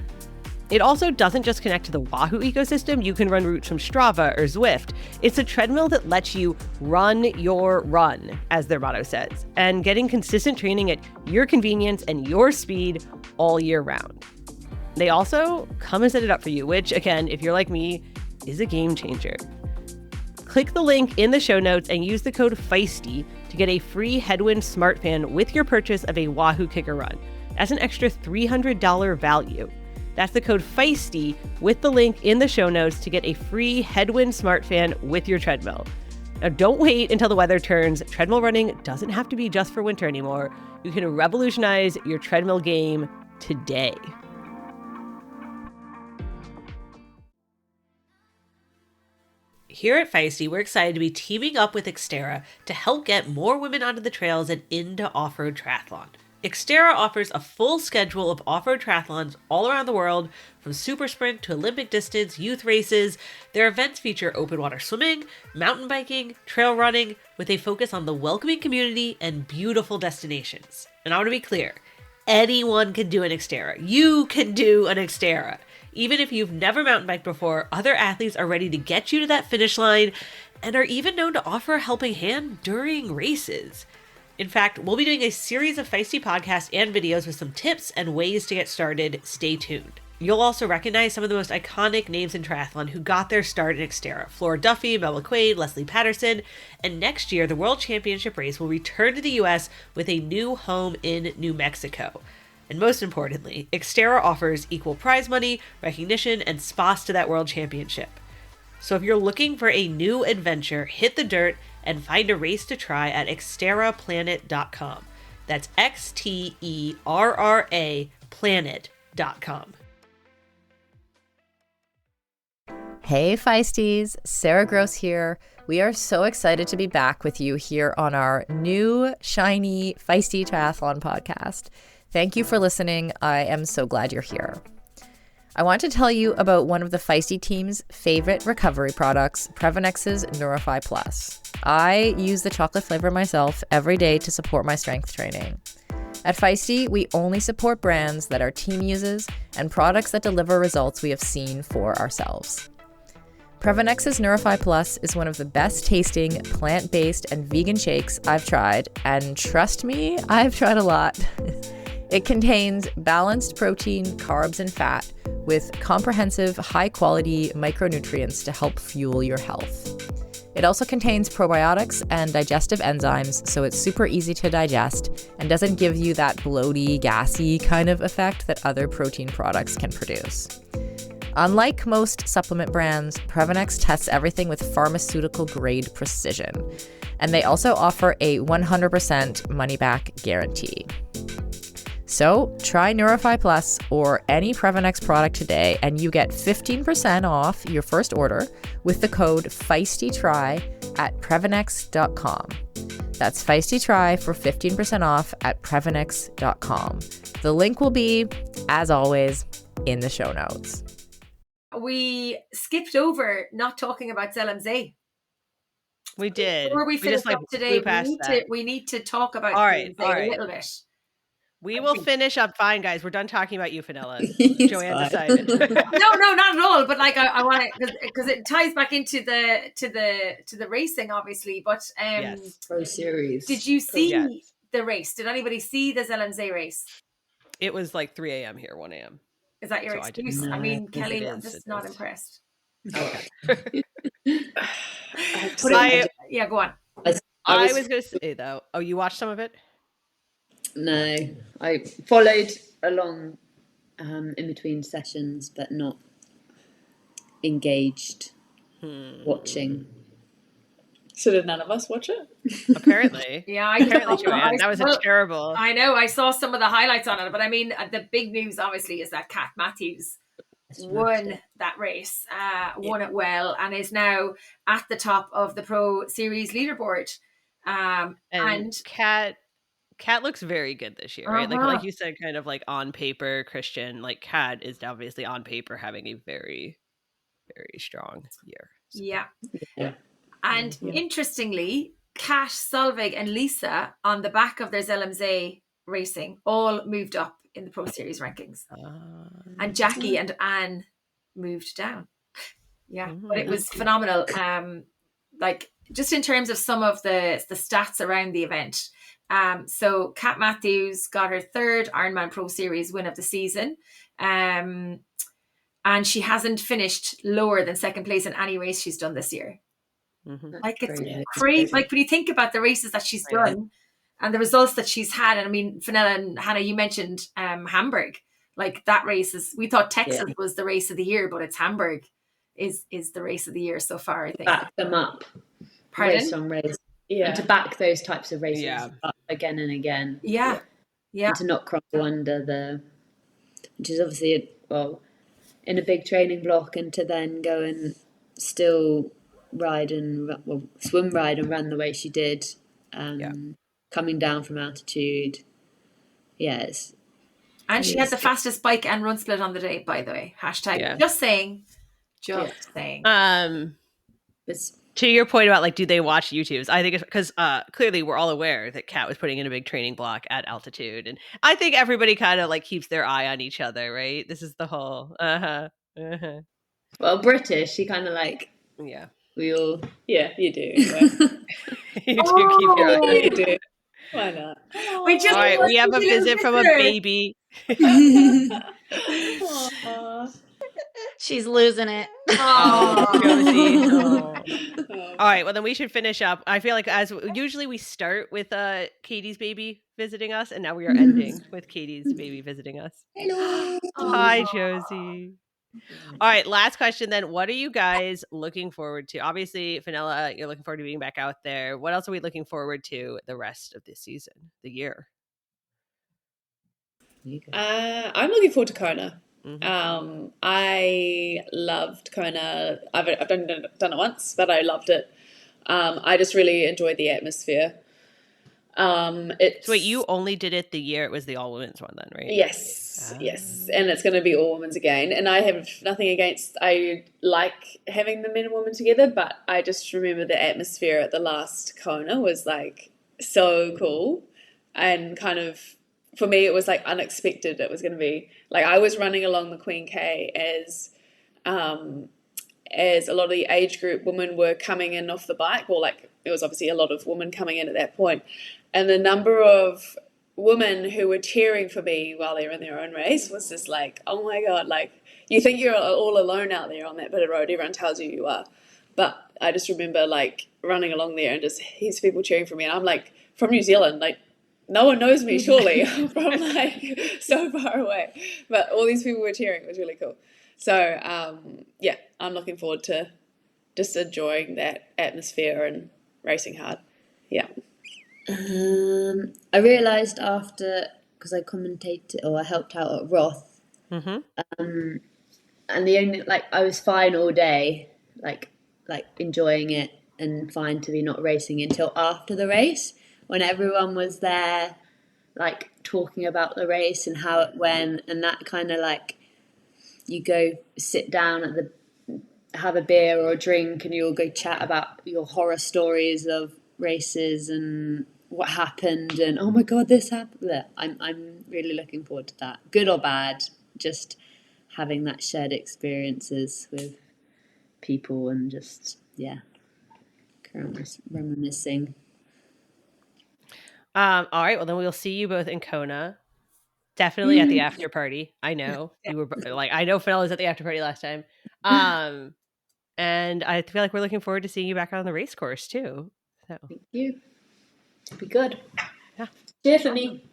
It also doesn't just connect to the Wahoo ecosystem. You can run routes from Strava or Zwift. It's a treadmill that lets you run your run, as their motto says, and getting consistent training at your convenience and your speed all year round. They also come and set it up for you, which, again, if you're like me, is a game changer. Click the link in the show notes and use the code FEISTY to get a free Headwind Smart Fan with your purchase of a Wahoo Kicker Run. That's an extra $300 value. That's the code FEISTY with the link in the show notes to get a free Headwind Smart Fan with your treadmill. Now, don't wait until the weather turns. Treadmill running doesn't have to be just for winter anymore. You can revolutionize your treadmill game today. Here at Feisty, we're excited to be teaming up with Xterra to help get more women onto the trails and into off-road triathlon. Xterra offers a full schedule of off-road triathlons all around the world, from super sprint to Olympic distance, youth races. Their events feature open water swimming, mountain biking, trail running, with a focus on the welcoming community and beautiful destinations. And I want to be clear, anyone can do an Xterra. You can do an Xterra. Even if you've never mountain biked before, other athletes are ready to get you to that finish line and are even known to offer a helping hand during races. In fact, we'll be doing a series of Feisty podcasts and videos with some tips and ways to get started. Stay tuned. You'll also recognize some of the most iconic names in triathlon who got their start in Xterra. Flora Duffy, Mel McQuaid, Leslie Patterson. And next year, the World Championship race will return to the US with a new home in New Mexico. And most importantly, Xterra offers equal prize money, recognition, and spots to that World Championship. So if you're looking for a new adventure, hit the dirt and find a race to try at xterraplanet.com. That's XTERRA planet.com. Hey Feisties, Sarah Gross here. We are so excited to be back with you here on our new, shiny, Feisty Triathlon podcast. Thank you for listening. I am so glad you're here. I want to tell you about one of the Feisty team's favorite recovery products, Prevenex's Neurify Plus. I use the chocolate flavor myself every day to support my strength training. At Feisty, we only support brands that our team uses and products that deliver results we have seen for ourselves. Prevenex's Neurify Plus is one of the best tasting plant-based and vegan shakes I've tried, and trust me, I've tried a lot. It contains balanced protein, carbs, and fat with comprehensive, high-quality micronutrients to help fuel your health. It also contains probiotics and digestive enzymes, so it's super easy to digest and doesn't give you that bloaty, gassy kind of effect that other protein products can produce. Unlike most supplement brands, Prevenex tests everything with pharmaceutical-grade precision, and they also offer a 100% money-back guarantee. So try Neurify Plus or any Prevenex product today and you get 15% off your first order with the code FEISTYTRY at Prevenex.com. That's FEISTYTRY for 15% off at Prevenex.com. The link will be, as always, in the show notes. We skipped over not talking about ZLMZ. We did. Before we finish up today, we need to talk about ZLMZ a little bit. We will finish up fine, guys. We're done talking about you, Fenella. Joanne decided. No, not at all. But like, I want to because it ties back into the racing, obviously. But yes. Pro series. Did you see the race? Did anybody see the ZLMZ race? It was like 3 a.m. here, 1 a.m. Is that your excuse? I mean, Kelly, I'm just not impressed. Okay. Yeah, go on. I was going to say though. Oh, you watched some of it? No, I followed along in between sessions, but not engaged watching. So did none of us watch it? Apparently. Yeah, apparently, Joanne. That was terrible. I know. I saw some of the highlights on it, but I mean, the big news obviously is that Kat Matthews won that race, won it well, and is now at the top of the Pro Series leaderboard. And Kat looks very good this year, right? Like you said, kind of like on paper, Christian, like Kat is obviously on paper having a very, very strong year. So. Yeah. And interestingly, Kat, Solveig and Lisa on the back of their ZLMZ racing all moved up in the Pro Series rankings. And Jackie and Anne moved down. Yeah, but it was phenomenal. Like just in terms of some of the stats around the event. So Kat Matthews got her third Ironman Pro Series win of the season. And she hasn't finished lower than second place in any race she's done this year. Like it's crazy. Like when you think about the races that she's done and the results that she's had, and I mean, Fenella and Hannah, you mentioned Hamburg. Like that race we thought Texas was the race of the year, but it's Hamburg is the race of the year so far, I think. Back them up. Pardon? Race on race. Yeah. And to back those types of races up again and again. Yeah. And to not crumble under which is obviously, in a big training block, and to then go and still swim, ride and run the way she did, coming down from altitude. Yes. And she had the fastest bike and run split on the day, by the way. # just saying. To your point about like, do they watch YouTubes? I think it's because clearly we're all aware that Kat was putting in a big training block at altitude, and I think everybody kind of like keeps their eye on each other, right? This is the whole Well, British, she kind of like we all you do. You do keep your eye. You do. Why not? All right, we have a visit from a baby. She's losing it. Josie. All right, well then we should finish up. I feel like as usually we start with Katie's baby visiting us, and now we are ending with Katie's baby visiting us. Hello. Hi, Josie. All right, last question then. What are you guys looking forward to? Obviously, Fenella, you're looking forward to being back out there. What else are we looking forward to the rest of this season, the year? I'm looking forward to Kona. I loved Kona. I've done it once, but I loved it. I just really enjoyed the atmosphere. So wait, you only did it the year it was the all women's one then, right? Yes, and it's going to be all women's again. And I have nothing against. I like having the men and women together, but I just remember the atmosphere at the last Kona was like so cool, and kind of for me it was like unexpected. It was going to be like I was running along the Queen K as a lot of the age group women were coming in off the bike. Well, like it was obviously a lot of women coming in at that point. And the number of women who were cheering for me while they were in their own race was just like, oh my God, like you think you're all alone out there on that bit of road. Everyone tells you you are. But I just remember like running along there and just heaps of people cheering for me. And I'm like from New Zealand, like no one knows me surely. I'm from like so far away. But all these people were cheering. It was really cool. So I'm looking forward to just enjoying that atmosphere and racing hard. Yeah. I realised after, because I commentated or I helped out at Roth, and the only I was fine all day, like enjoying it and fine to be not racing until after the race when everyone was there, like talking about the race and how it went, and that kind of like you go sit down have a beer or a drink and you'll go chat about your horror stories of races and what happened and oh my God, this happened. I'm really looking forward to that, good or bad, just having that shared experiences with people and just reminiscing. All right, well then we'll see you both in Kona. Definitely at the after party. I know you were I know Fenella was at the after party last time. And I feel like we're looking forward to seeing you back on the race course too. So thank you. Be good. Yeah. Cheer for me.